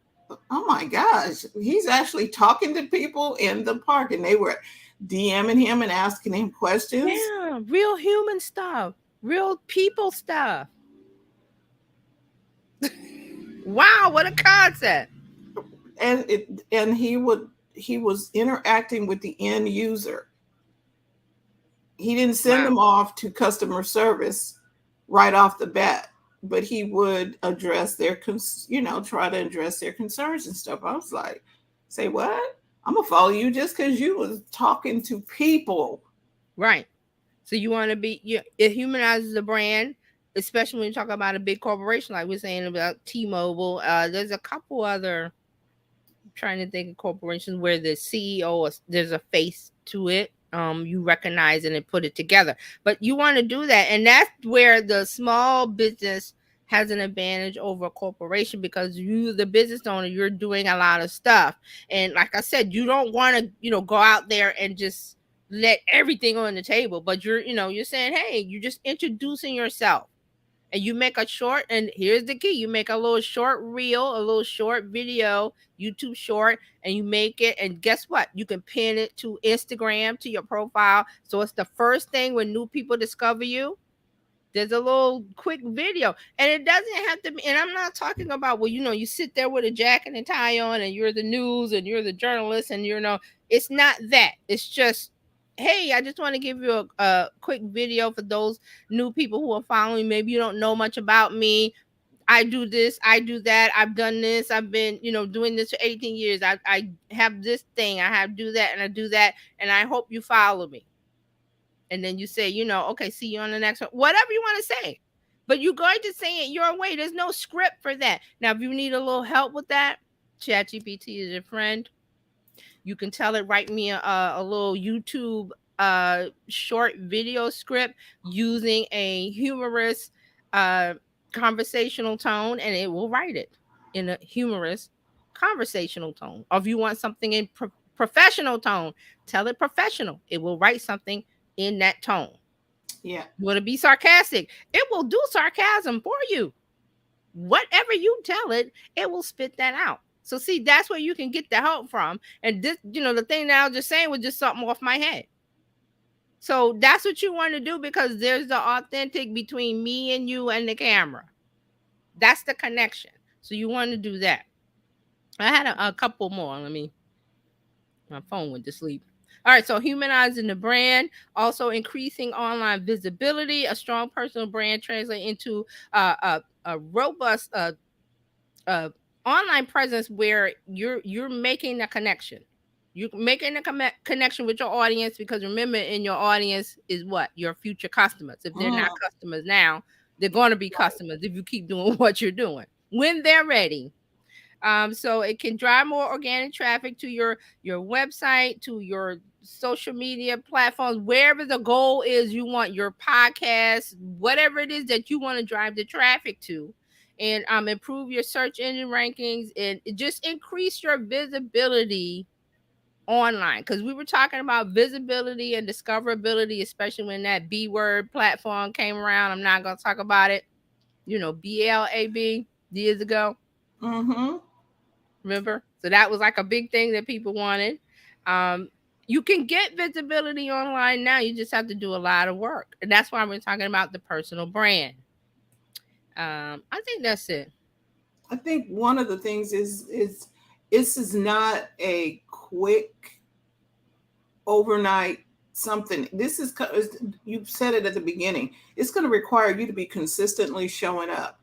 oh my gosh, he's actually talking to people in the park, and they were DMing him and asking him questions. Yeah, real human stuff, real people stuff. Wow, what a concept. And he was interacting with the end user. He didn't send Wow. them off to customer service right off the bat, but he would address try to address their concerns and stuff. I was like, say what? I'm gonna follow you just because you was talking to people. Right. So you want to be, it humanizes the brand, especially when you talk about a big corporation like we're saying about T-Mobile. There's a couple other, I'm trying to think of corporations where the CEO there's a face to it. You recognize it and put it together. But you want to do that, and that's where the small business has an advantage over a corporation, because you, the business owner, you're doing a lot of stuff. And like I said, you don't want to, go out there and just let everything on the table, but you're saying, hey, you're just introducing yourself, and you make a short, and here's the key, you make a little short reel, a little short video, YouTube short, and you make it, and guess what, you can pin it to Instagram, to your profile, so it's the first thing when new people discover you. There's a little quick video, and it doesn't have to be, and I'm not talking about, well, you sit there with a jacket and tie on and you're the news and you're the journalist, and it's not that. It's just, hey, I just want to give you a quick video for those new people who are following. Maybe you don't know much about me. I do this, I do that, I've done this, I've been, doing this for 18 years. I have this thing, I have do that, and I do that, and I hope you follow me. And then you say, okay, see you on the next one, whatever you want to say. But you're going to say it your way. There's no script for that. Now, if you need a little help with that, ChatGPT is your friend. You can tell it, write me a little YouTube short video script using a humorous uh, conversational tone, and it will write it in a humorous conversational tone. Or if you want something in professional tone, tell it professional. It will write something in that tone. Yeah. You want to be sarcastic, it will do sarcasm for you. Whatever you tell it, it will spit that out. So see, that's where you can get the help from. And this, the thing that I was just saying was just something off my head. So that's what you want to do, because there's the authentic between me and you and the camera. That's the connection. So you want to do that. I had a couple more. My phone went to sleep. All right, so humanizing the brand, also increasing online visibility. A strong personal brand translates into a robust online presence where you're making a connection. You're making a connection with your audience, because remember, in your audience is what? Your future customers. If they're not customers now, they're going to be customers if you keep doing what you're doing when they're ready. So it can drive more organic traffic to your website, to your social media platforms, wherever the goal is you want, your podcast, whatever it is that you want to drive the traffic to, and improve your search engine rankings, and just increase your visibility online. Because we were talking about visibility and discoverability, especially when that B word platform came around. I'm not going to talk about it. BLAB years ago. Mm-hmm. Remember? So that was like a big thing that people wanted. Um, you can get visibility online now. You just have to do a lot of work. And that's why we're talking about the personal brand. I think that's it. I think one of the things is this is not a quick overnight something. This is you said it at the beginning. It's going to require you to be consistently showing up.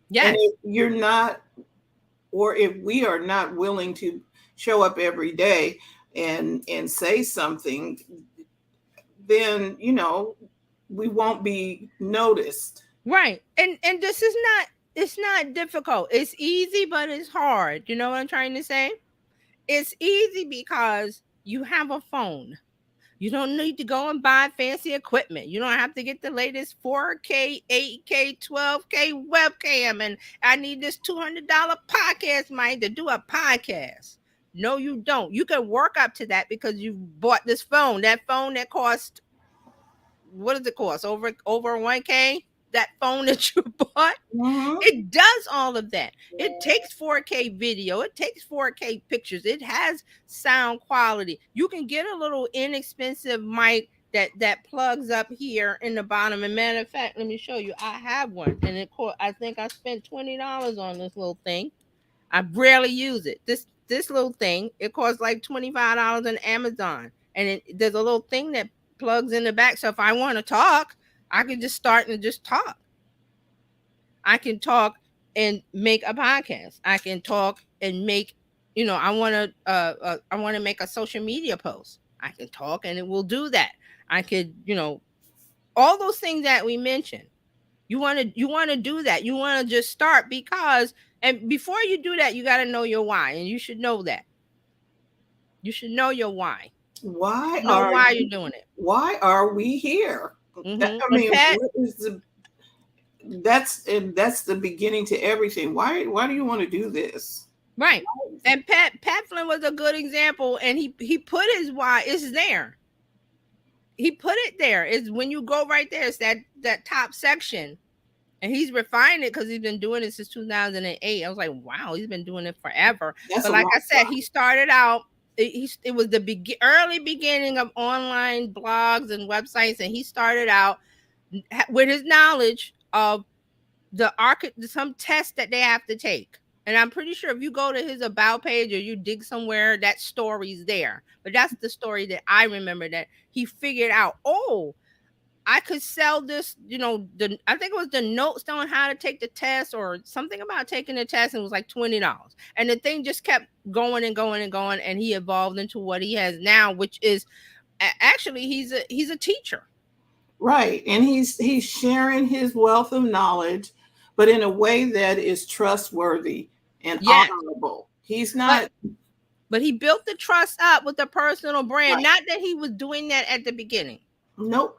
And Yes. if you're not, or if we are not willing to show up every day and say something, then we won't be noticed. Right. And this is not, it's not difficult. It's easy, but it's hard. You know what I'm trying to say? It's easy because you have a phone. You don't need to go and buy fancy equipment. You don't have to get the latest 4K, 8K, 12K webcam. And I need this $200 podcast mic to do a podcast. No, you don't. You can work up to that because you bought this phone. That phone that cost, what does it cost? Over 1K? That phone that you bought? Mm-hmm. It does all of that. It takes 4K video, it takes 4K pictures, it has sound quality. You can get a little inexpensive mic that plugs up here in the bottom. And matter of fact, let me show you. I have one, and I think I spent $20 on this little thing. I rarely use it. This little thing, it costs like $25 on Amazon, and there's a little thing that plugs in the back. So if I want to talk, I can just start and just talk. I can talk and make a podcast. I can talk and make, I want to make a social media post. I can talk and it will do that. I could, all those things that we mentioned. You want to do that. You want to just start, because, and before you do that, you got to know your why, and you should know that. You should know your why. You Why should know are why you're doing it. why are we here? Mm-hmm. I And mean, Pat, what is the that's the beginning to everything. Why do you want to do this? right. And Pat Flynn was a good example, and he put his why. It's there. He put it there. Is when you go right there. It's that top section, and he's refined it because he's been doing it since 2008. I was like, wow, he's been doing it forever. That's But a like long I said, time. he started out. It was the early beginning of online blogs and websites, and he started out with his knowledge of some tests that they have to take. And I'm pretty sure if you go to his about page or you dig somewhere, that story's there. But that's the story that I remember, that he figured out, oh, I could sell this, I think it was the notes on how to take the test or something about taking the test, and it was like $20. And the thing just kept going and going and going, and he evolved into what he has now, which is actually he's a teacher. Right. And he's sharing his wealth of knowledge, but in a way that is trustworthy and Yes. honorable. He's But not but he built the trust up with a personal brand. right. Not that he was doing that at the beginning. Nope.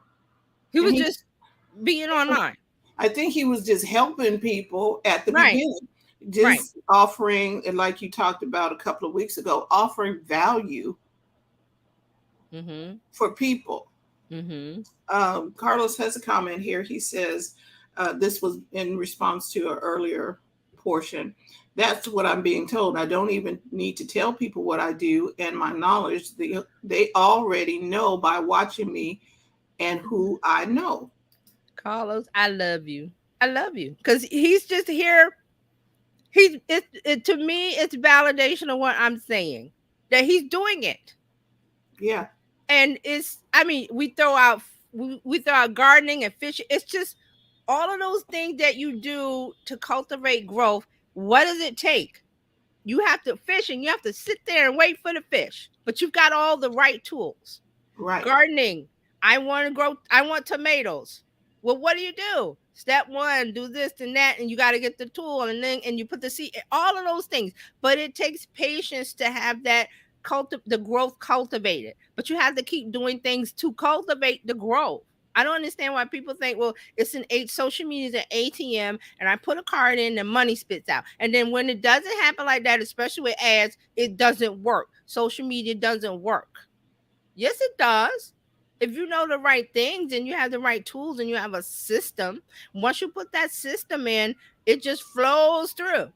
He And was just being online. I think he was just helping people at the Right. beginning, Right. just offering, and like you talked about a couple of weeks ago, offering value Mm-hmm. for people. Mm-hmm. Carlos has a comment here. He says, this was in response to an earlier portion. That's what I'm being told. I don't even need to tell people what I do and my knowledge. They already know by watching me and who I know. Carlos, I love you. I love you. Because he's just here. To me, it's validation of what I'm saying. That he's doing it. Yeah. And I mean, we throw out gardening and fishing. It's just all of those things that you do to cultivate growth. What does it take? You have to fish, and you have to sit there and wait for the fish, but you've got all the right tools. Right. Gardening, I want tomatoes. Well, what do? Step one, do this and that, and you got to get the tool, and you put the seed, all of those things. But it takes patience to have that the growth cultivated. But you have to keep doing things to cultivate the growth. I don't understand why people think, well, it's an social media is an ATM, and I put a card in, and money spits out. And then when it doesn't happen like that, especially with ads, it doesn't work. Social media doesn't work. Yes, it does. If you know the right things and you have the right tools and you have a system, once you put that system in, it just flows through.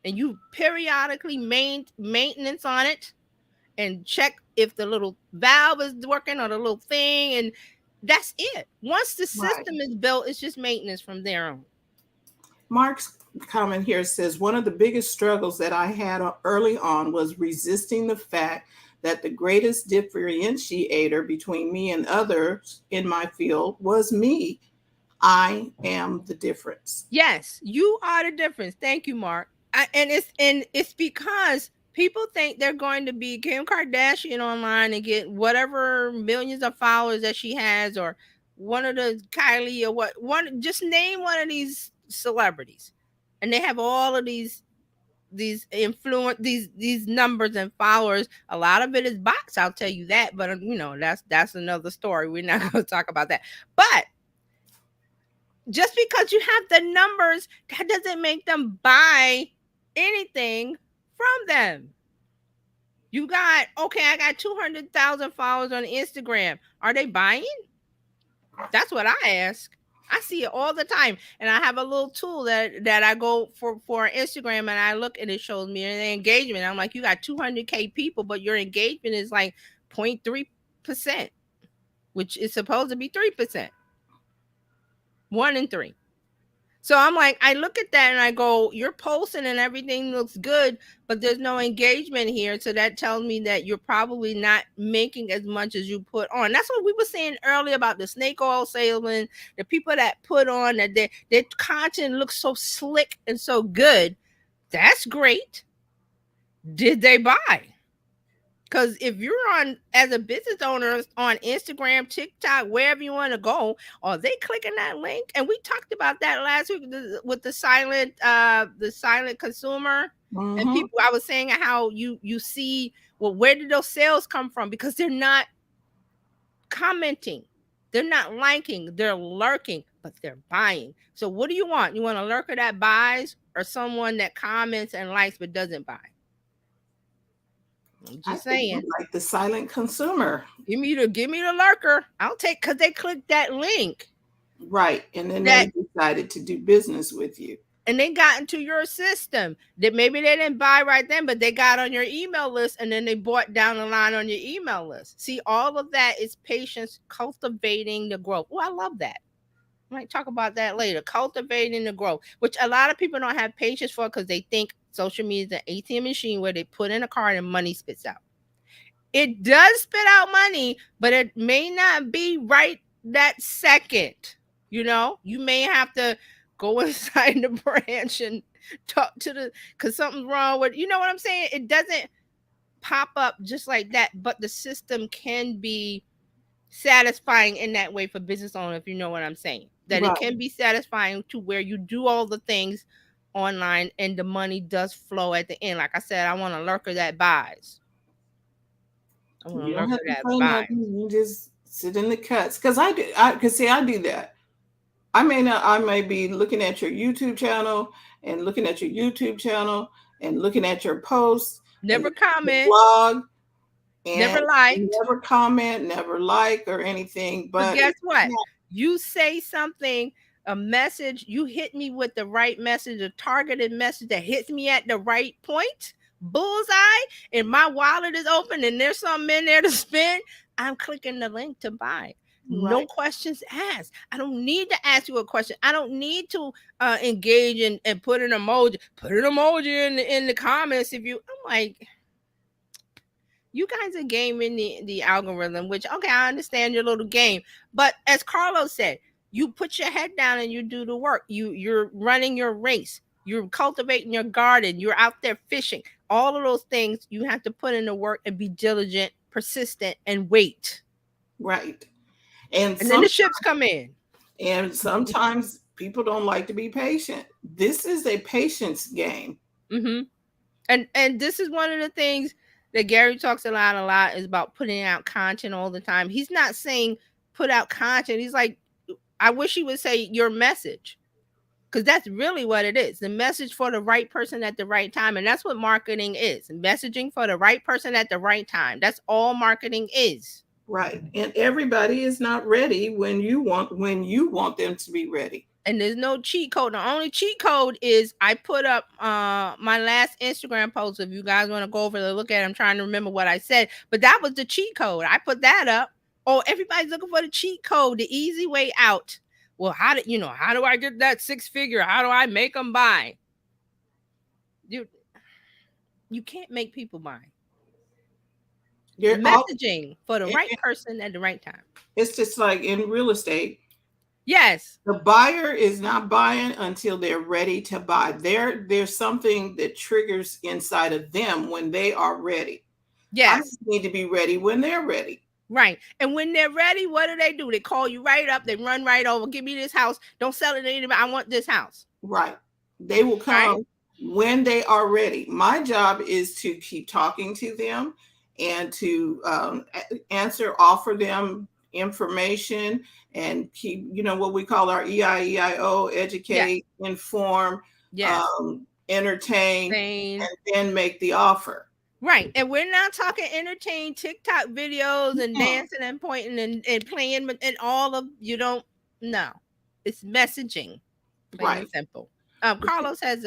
And you periodically maintenance on it and check if the little valve is working or the little thing, and that's it. Once the system is built, it's just maintenance from there on. Mark's comment here says one of the biggest struggles that I had early on was resisting the fact that the greatest differentiator between me and others in my field was me. I am the difference. Yes, you are the difference. Thank you, Mark. And it's because people think they're going to be Kim Kardashian online and get whatever millions of followers that she has, or one of the Kylie, or what one. Just name one of these celebrities, and they have all of these influence these numbers and followers. A lot of it is bots, I'll tell you that. But that's another story. We're not going to talk about that. But just because you have the numbers, that doesn't make them buy anything from them. You got, okay, I got 200,000 followers on Instagram. Are they buying? That's what I ask. I see it all the time. And I have a little tool that I go for Instagram, and I look and it shows me the engagement. I'm like, you got 200K people, but your engagement is like 0.3%, which is supposed to be 3%. 1 in 3. So I'm like, I look at that and I go, you're posting and everything looks good, but there's no engagement here. So that tells me that you're probably not making as much as you put on. That's what we were saying earlier about the snake oil salesman, the people that put on that their content looks so slick and so good. That's great. Did they buy? Because if you're on as a business owner on Instagram, TikTok, wherever you want to go, are they clicking that link? And we talked about that last week with the silent consumer. And Mm-hmm. people, I was saying how you see, well, where did those sales come from? Because they're not commenting, they're not liking, they're lurking, but they're buying. So what do you want? You want a lurker that buys, or someone that comments and likes but doesn't buy? I'm I just think we saying. like the silent consumer. Give me the lurker. I'll take, because they clicked that link Right. And then that they decided to do business with you. and they got into your system. That maybe they didn't buy right then, but they got on your email list, and then they bought down the line on your email list. See, all of that is patience, cultivating the growth. Oh, I love that. I might talk about that later. Cultivating the growth, which a lot of people don't have patience for, because they think social media is an ATM machine where they put in a card and money spits out. It does spit out money, but it may not be right that second. You may have to go inside the branch and talk to because something's wrong with, you know what I'm saying? It doesn't pop up just like that, but the system can be satisfying in that way for business owner, if you know what I'm saying. That it Right. can be satisfying to where you do all the things online and the money does flow at the end. Like I said, I want a lurker that buys. I want a You don't lurker have to that say buys. nothing. You just sit in the cuts. Because I do. Because see, I do that. I may be looking at your YouTube channel and looking at your YouTube channel and looking at your posts and Never the comment, blog and never liked. never comment, never like or anything. But But guess what? You say something, a message, you hit me with the right message, a targeted message that hits me at the right point, bullseye, and my wallet is open and there's something in there to spend, I'm clicking the link to buy. No right, questions asked. I don't need to ask you a question. I don't need to engage and put an emoji. Put an emoji in the comments if you. I'm like, you guys are gaming the algorithm, which, okay, I understand your little game, but as Carlos said, you put your head down and you do the work. You're running your race, you're cultivating your garden, you're out there fishing. All of those things, you have to put in the work and be diligent, persistent, and wait. right. And And then some the ships come in. and sometimes people don't like to be patient. This is a patience game. Mm-hmm. And this is one of the things that Gary talks a lot is about putting out content all the time. He's not saying put out content. He's like, I wish he would say your message, because that's really what it is. The message for the right person at the right time. And that's what marketing is. Messaging for the right person at the right time. That's all marketing is. Right. And everybody is not ready when you want them to be ready. And there's no cheat code. The only cheat code is I put up my last Instagram post. If you guys want to go over to look at it, I'm trying to remember what I said, but that was the cheat code. I put that up. Oh, everybody's looking for the cheat code, the easy way out. Well, how do I get that 6-figure? How do I make them buy? You can't make people buy. You're all, Messaging for the right person at the right time. it's just like in real estate. Yes. The buyer is not buying until they're ready to buy. There's something that triggers inside of them when they are ready. I Yes. need to be ready when they're ready. Right. And when they're ready, what do? They call you right up. They run right over. Give me this house. Don't sell it to anybody. I want this house. Right. They will come Right? when they are ready. My job is to keep talking to them and to offer them information and keep, what we call our EIEIO, educate, inform, Yes. Entertain, and then make the offer. Right. And we're not talking entertain TikTok videos and dancing and pointing and playing and all of, no. It's messaging. Plain and simple. Carlos has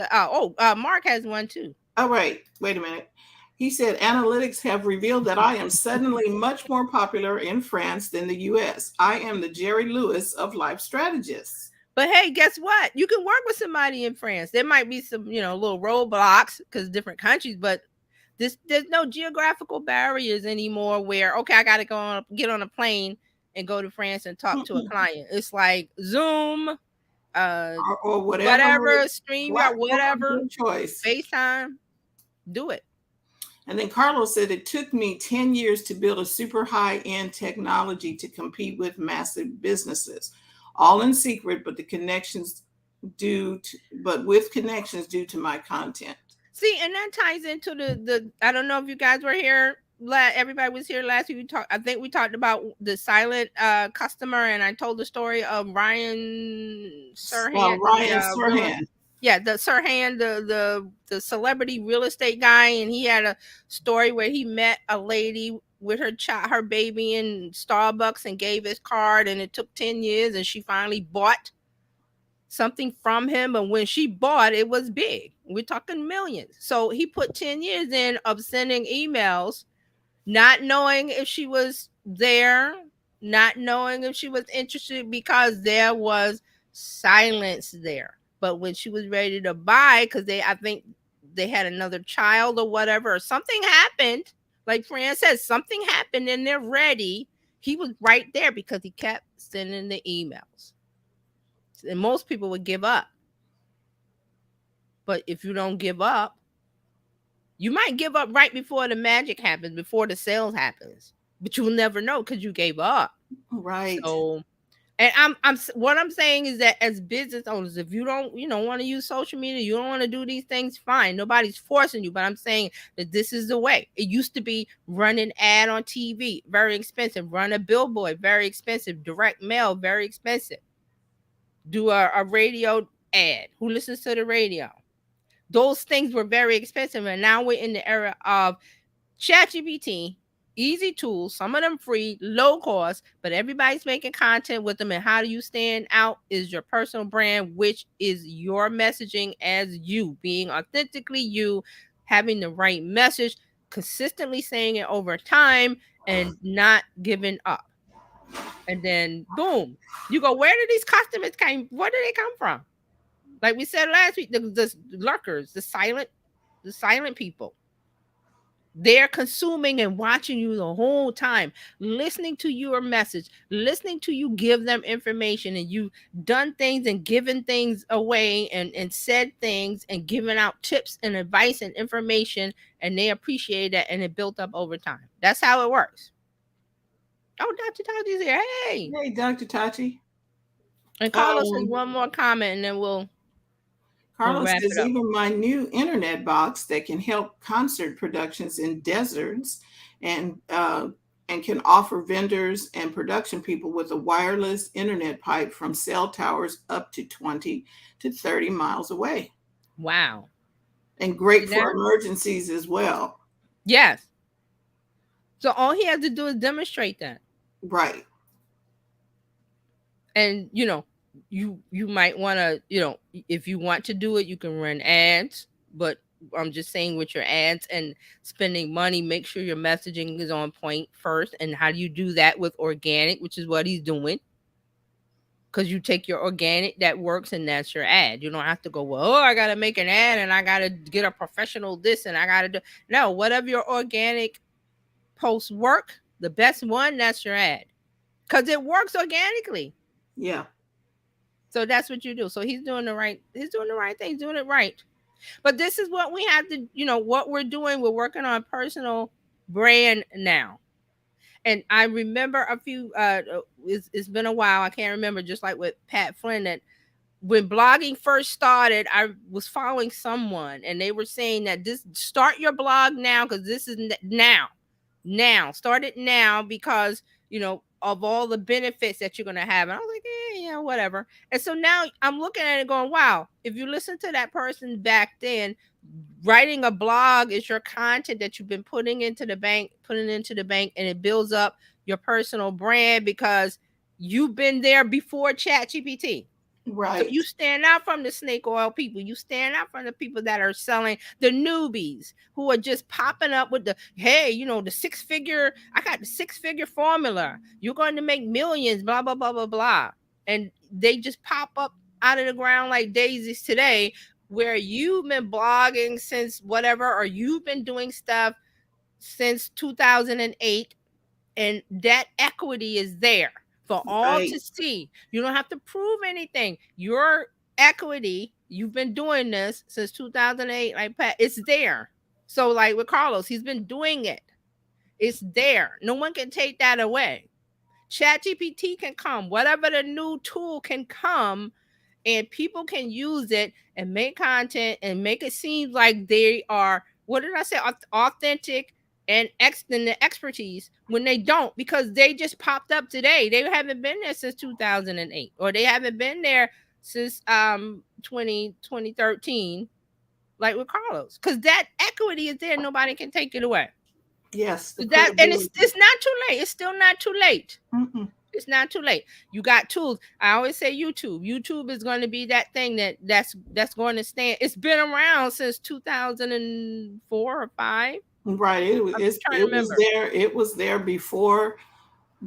Mark has one too. All right. Wait a minute. He said, analytics have revealed that I am suddenly much more popular in France than the US. I am the Jerry Lewis of life strategists. But hey, guess what? You can work with somebody in France. There might be some, little roadblocks because different countries, but there's no geographical barriers anymore where, okay, I got to get on a plane and go to France and talk to a client. It's like Zoom, or whatever StreamYard, whatever choice, FaceTime, do it. And then Carlos said it took me 10 years to build a super high-end technology to compete with massive businesses, all in secret, but with connections due to my content. See, and that ties into the I don't know if you guys were here. Everybody was here last week. I think we talked about the silent customer, and I told the story of Ryan Serhant. Serhant. Yeah, the Serhant, the celebrity real estate guy, and he had a story where he met a lady with her baby in Starbucks and gave his card, and it took 10 years, and she finally bought something from him. And when she bought, it was big. We're talking millions. So he put 10 years in of sending emails, not knowing if she was there, not knowing if she was interested, because there was silence there. But when she was ready to buy, because I think they had another child or whatever, or something happened, like Fran said, something happened and they're ready, he was right there because he kept sending the emails. And most people would give up. But if you don't give up, you might give up right before the magic happens, before the sales happens, but you'll never know because you gave up. Right. So, and what I'm saying is that as business owners, if you don't, want to use social media, you don't want to do these things, fine. Nobody's forcing you, but I'm saying that this is the way. It used to be run an ad on TV, very expensive. Run a billboard, very expensive. Direct mail, very expensive. Do a radio ad. Who listens to the radio? Those things were very expensive, and now we're in the era of ChatGPT, easy tools, some of them free, low cost, but everybody's making content with them. And how do you stand out is your personal brand, which is your messaging as you, being authentically you, having the right message, consistently saying it over time, and not giving up. And then boom, you go, where did these customers where do they come from? Like we said last week, the lurkers, the silent people. They're consuming and watching you the whole time, listening to your message, listening to you give them information, and you've done things and given things away and said things and given out tips and advice and information, and they appreciate that, and it built up over time. That's how it works. Oh, Dr. Tachi's here. Hey. Hey, Dr. Tachi. And Carlos has one more comment, and then we'll Carlos says, even my new internet box that can help concert productions in deserts and can offer vendors and production people with a wireless internet pipe from cell towers up to 20 to 30 miles away. Wow. And great for emergencies as well. Yes. So all he has to do is demonstrate that. Right. And, you might want to, if you want to do it, you can run ads, but I'm just saying with your ads and spending money, make sure your messaging is on point first. And how do you do that with organic, which is what he's doing? because you take your organic that works and that's your ad. You don't have to go, well, oh, I gotta make an ad and I gotta get a professional this and I gotta do no, whatever your organic posts work, the best one, that's your ad. Because it works organically. Yeah. So that's what you do. So he's doing the right thing, he's doing it right. But this is what we have to, what we're doing. We're working on personal brand now. And I remember a few it's been a while. I can't remember, just like with Pat Flynn, that when blogging first started, I was following someone and they were saying that this start your blog now because this is now start it now because of all the benefits that you're going to have. And I was like, yeah, whatever. And so now I'm looking at it going, wow, if you listen to that person back then, writing a blog is your content that you've been putting into the bank, and it builds up your personal brand because you've been there before ChatGPT. So Right. you stand out from the snake oil people. You stand out from the people that are selling, the newbies who are just popping up with the, hey, the I got the 6-figure formula. You're going to make millions, blah, blah, blah, blah, blah. And they just pop up out of the ground like daisies today, where you've been blogging since whatever, or you've been doing stuff since 2008, and that equity is there for all Right. to see. You don't have to prove anything. Your equity, you've been doing this since 2008, like Pat, it's there. So like with Carlos, he's been doing it. It's there. No one can take that away. ChatGPT can come, whatever the new tool can come, and people can use it and make content and make it seem like they are, what did I say, authentic and the expertise, when they don't, because they just popped up today. They haven't been there since 2008, or they haven't been there since 2013, like with Carlos, because that equity is there. Nobody can take it away. Yes, the That, and it's credibility. it's not too late. It's still not too late. Mm-mm. It's not too late. You got tools. I always say YouTube. YouTube is going to be that thing that's going to stand. It's been around since 2004 or 5. Right. I'm trying to It was remember. there. It was there before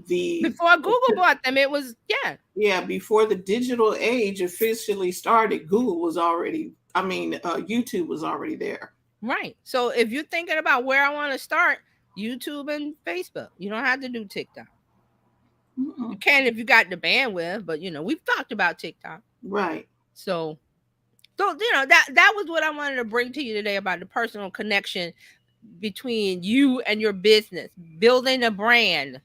the Before Google bought them, it was, yeah, yeah, before the digital age officially started. Google was already. I mean, YouTube was already there. right. So if you're thinking about where I want to start, YouTube and Facebook. You don't have to do TikTok. You Mm-mm. can if you got the bandwidth, but we've talked about TikTok. Right. So that was what I wanted to bring to you today about the personal connection between you and your business, building a brand,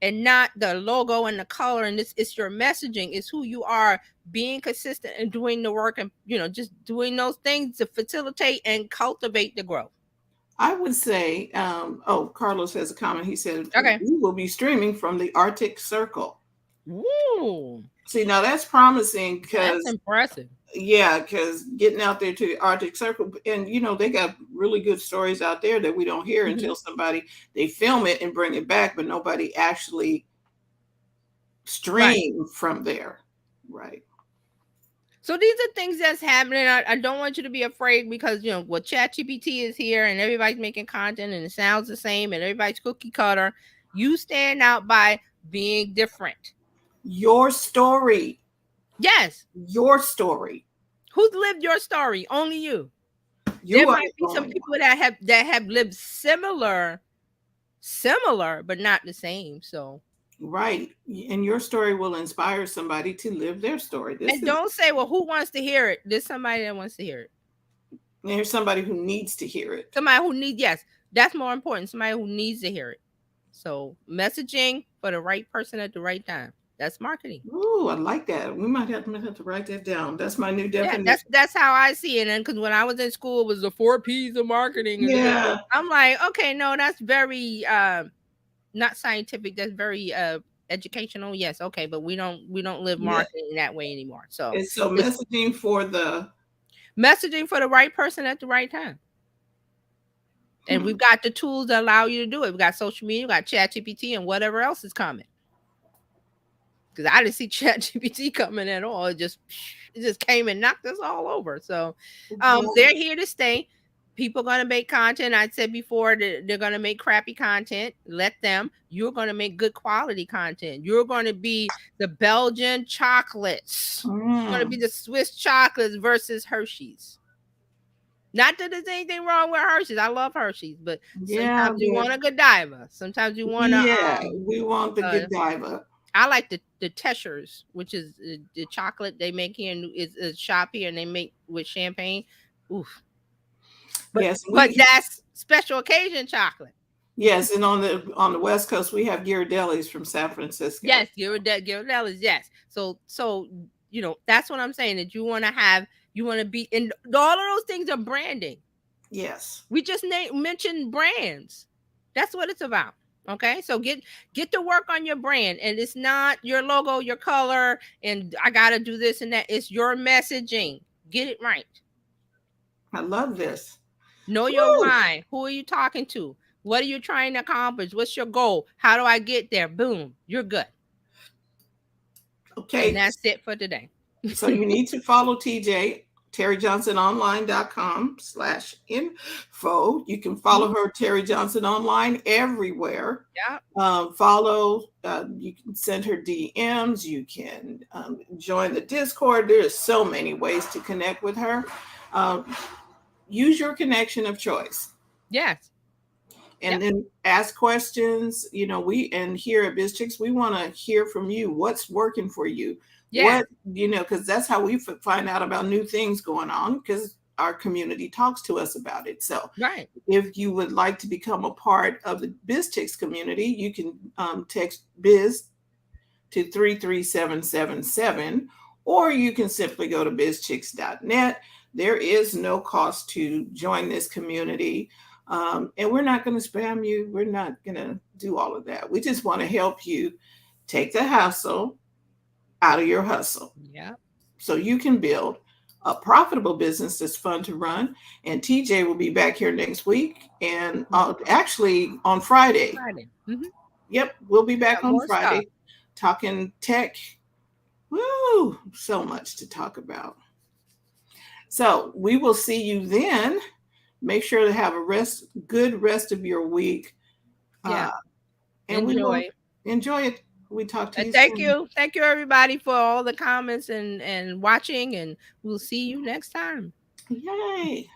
and not the logo and the color. And it's your messaging, it's who you are, being consistent and doing the work, and just doing those things to facilitate and cultivate the growth. I would say, oh, Carlos has a comment. He said, Okay. we will be streaming from the Arctic Circle. Ooh, See, now that's promising that's because, impressive. yeah, because getting out there to the Arctic Circle, and, they got really good stories out there that we don't hear Mhm. until they film it and bring it back, but nobody actually Right. stream from there. Right. So these are things that's happening. I don't want you to be afraid, because what ChatGPT is here and everybody's making content and it sounds the same and everybody's cookie cutter. You stand out by being different. Your story. Yes. Your story. Who's lived your story? Only you. There You are might the be some only people one. that have lived similar, but not the same. So, Right. And your story will inspire somebody to live their story. This and is don't say, well, who wants to hear it? There's somebody that wants to hear it. There's somebody who needs to hear it. Somebody who needs, yes, that's more important. Somebody who needs to hear it. So messaging for the right person at the right time. That's marketing. Ooh, I like that. We might have to write that down. That's my new Yeah, that's definition. that's how I see it. And because when I was in school, it was the 4 P's of marketing. And Yeah. I'm like, okay, no, that's very not scientific. That's very educational. Yes, okay, but we don't live Yeah. marketing that way anymore. So And so it's messaging for the messaging for the right person at the right time. And hmm, we've got the tools that allow you to do it. We got social media, we got ChatGPT, and whatever else is coming. Because I didn't see ChatGPT coming at all. It just came and knocked us all over. So well, they're here to stay. People gonna make content. I said before that they're gonna make crappy content. Let them. You're gonna make good quality content. You're gonna be the Belgian chocolates. You're gonna be Mm, the Swiss chocolates versus Hershey's. Not that there's anything wrong with Hershey's. I love Hershey's, but yeah, sometimes you want a Godiva. Sometimes you want a yeah, we want the uh Godiva. I like the Teshers, which is the chocolate they make here and is a shop here and they make with champagne. Oof. But Yes, but that's special occasion chocolate. yes, and on the West Coast we have Ghirardelli's from San Francisco. Yes, Ghirardelli's, yes. So that's what I'm saying. That you want to be, and all of those things are branding. Yes. We just mentioned brands. That's what it's about. Okay, so get to work on your brand, and it's not your logo, your color, and I gotta do this and that. It's your messaging. Get it right. I love this. Know your Woo! why. Who are you talking to? What are you trying to accomplish? What's your goal? How do I get there? Boom, you're good. And Okay, that's it for today. so you need to follow TJ, terryjohnsononline.com/info. You can follow her, Terry Johnson Online, everywhere. Yeah. Follow, you can send her DMs, you can join the Discord. There's so many ways to connect with her. Use your connection of choice. Yes. And then ask questions. We here at Bizchicks, we want to hear from you. What's working for you? Yeah. What, because that's how we find out about new things going on, because our community talks to us about it. So Right. if you would like to become a part of the Bizchicks community, you can text Biz to 33777, or you can simply go to bizchicks.net. There is no cost to join this community. And we're not going to spam you. We're not going to do all of that. We just want to help you take the hassle out of your hustle. Yeah. So you can build a profitable business that's fun to run. And TJ will be back here next week. And actually on Friday. Mm-hmm. Yep, we'll be back on Friday stuff. talking tech. Woo, so much to talk about. So we will see you then. Make sure to have a good rest of your week. Yeah. And we will enjoy it. We talk to you Thank soon. you. Thank you, everybody, for all the comments and watching. And we'll see you next time. Yay.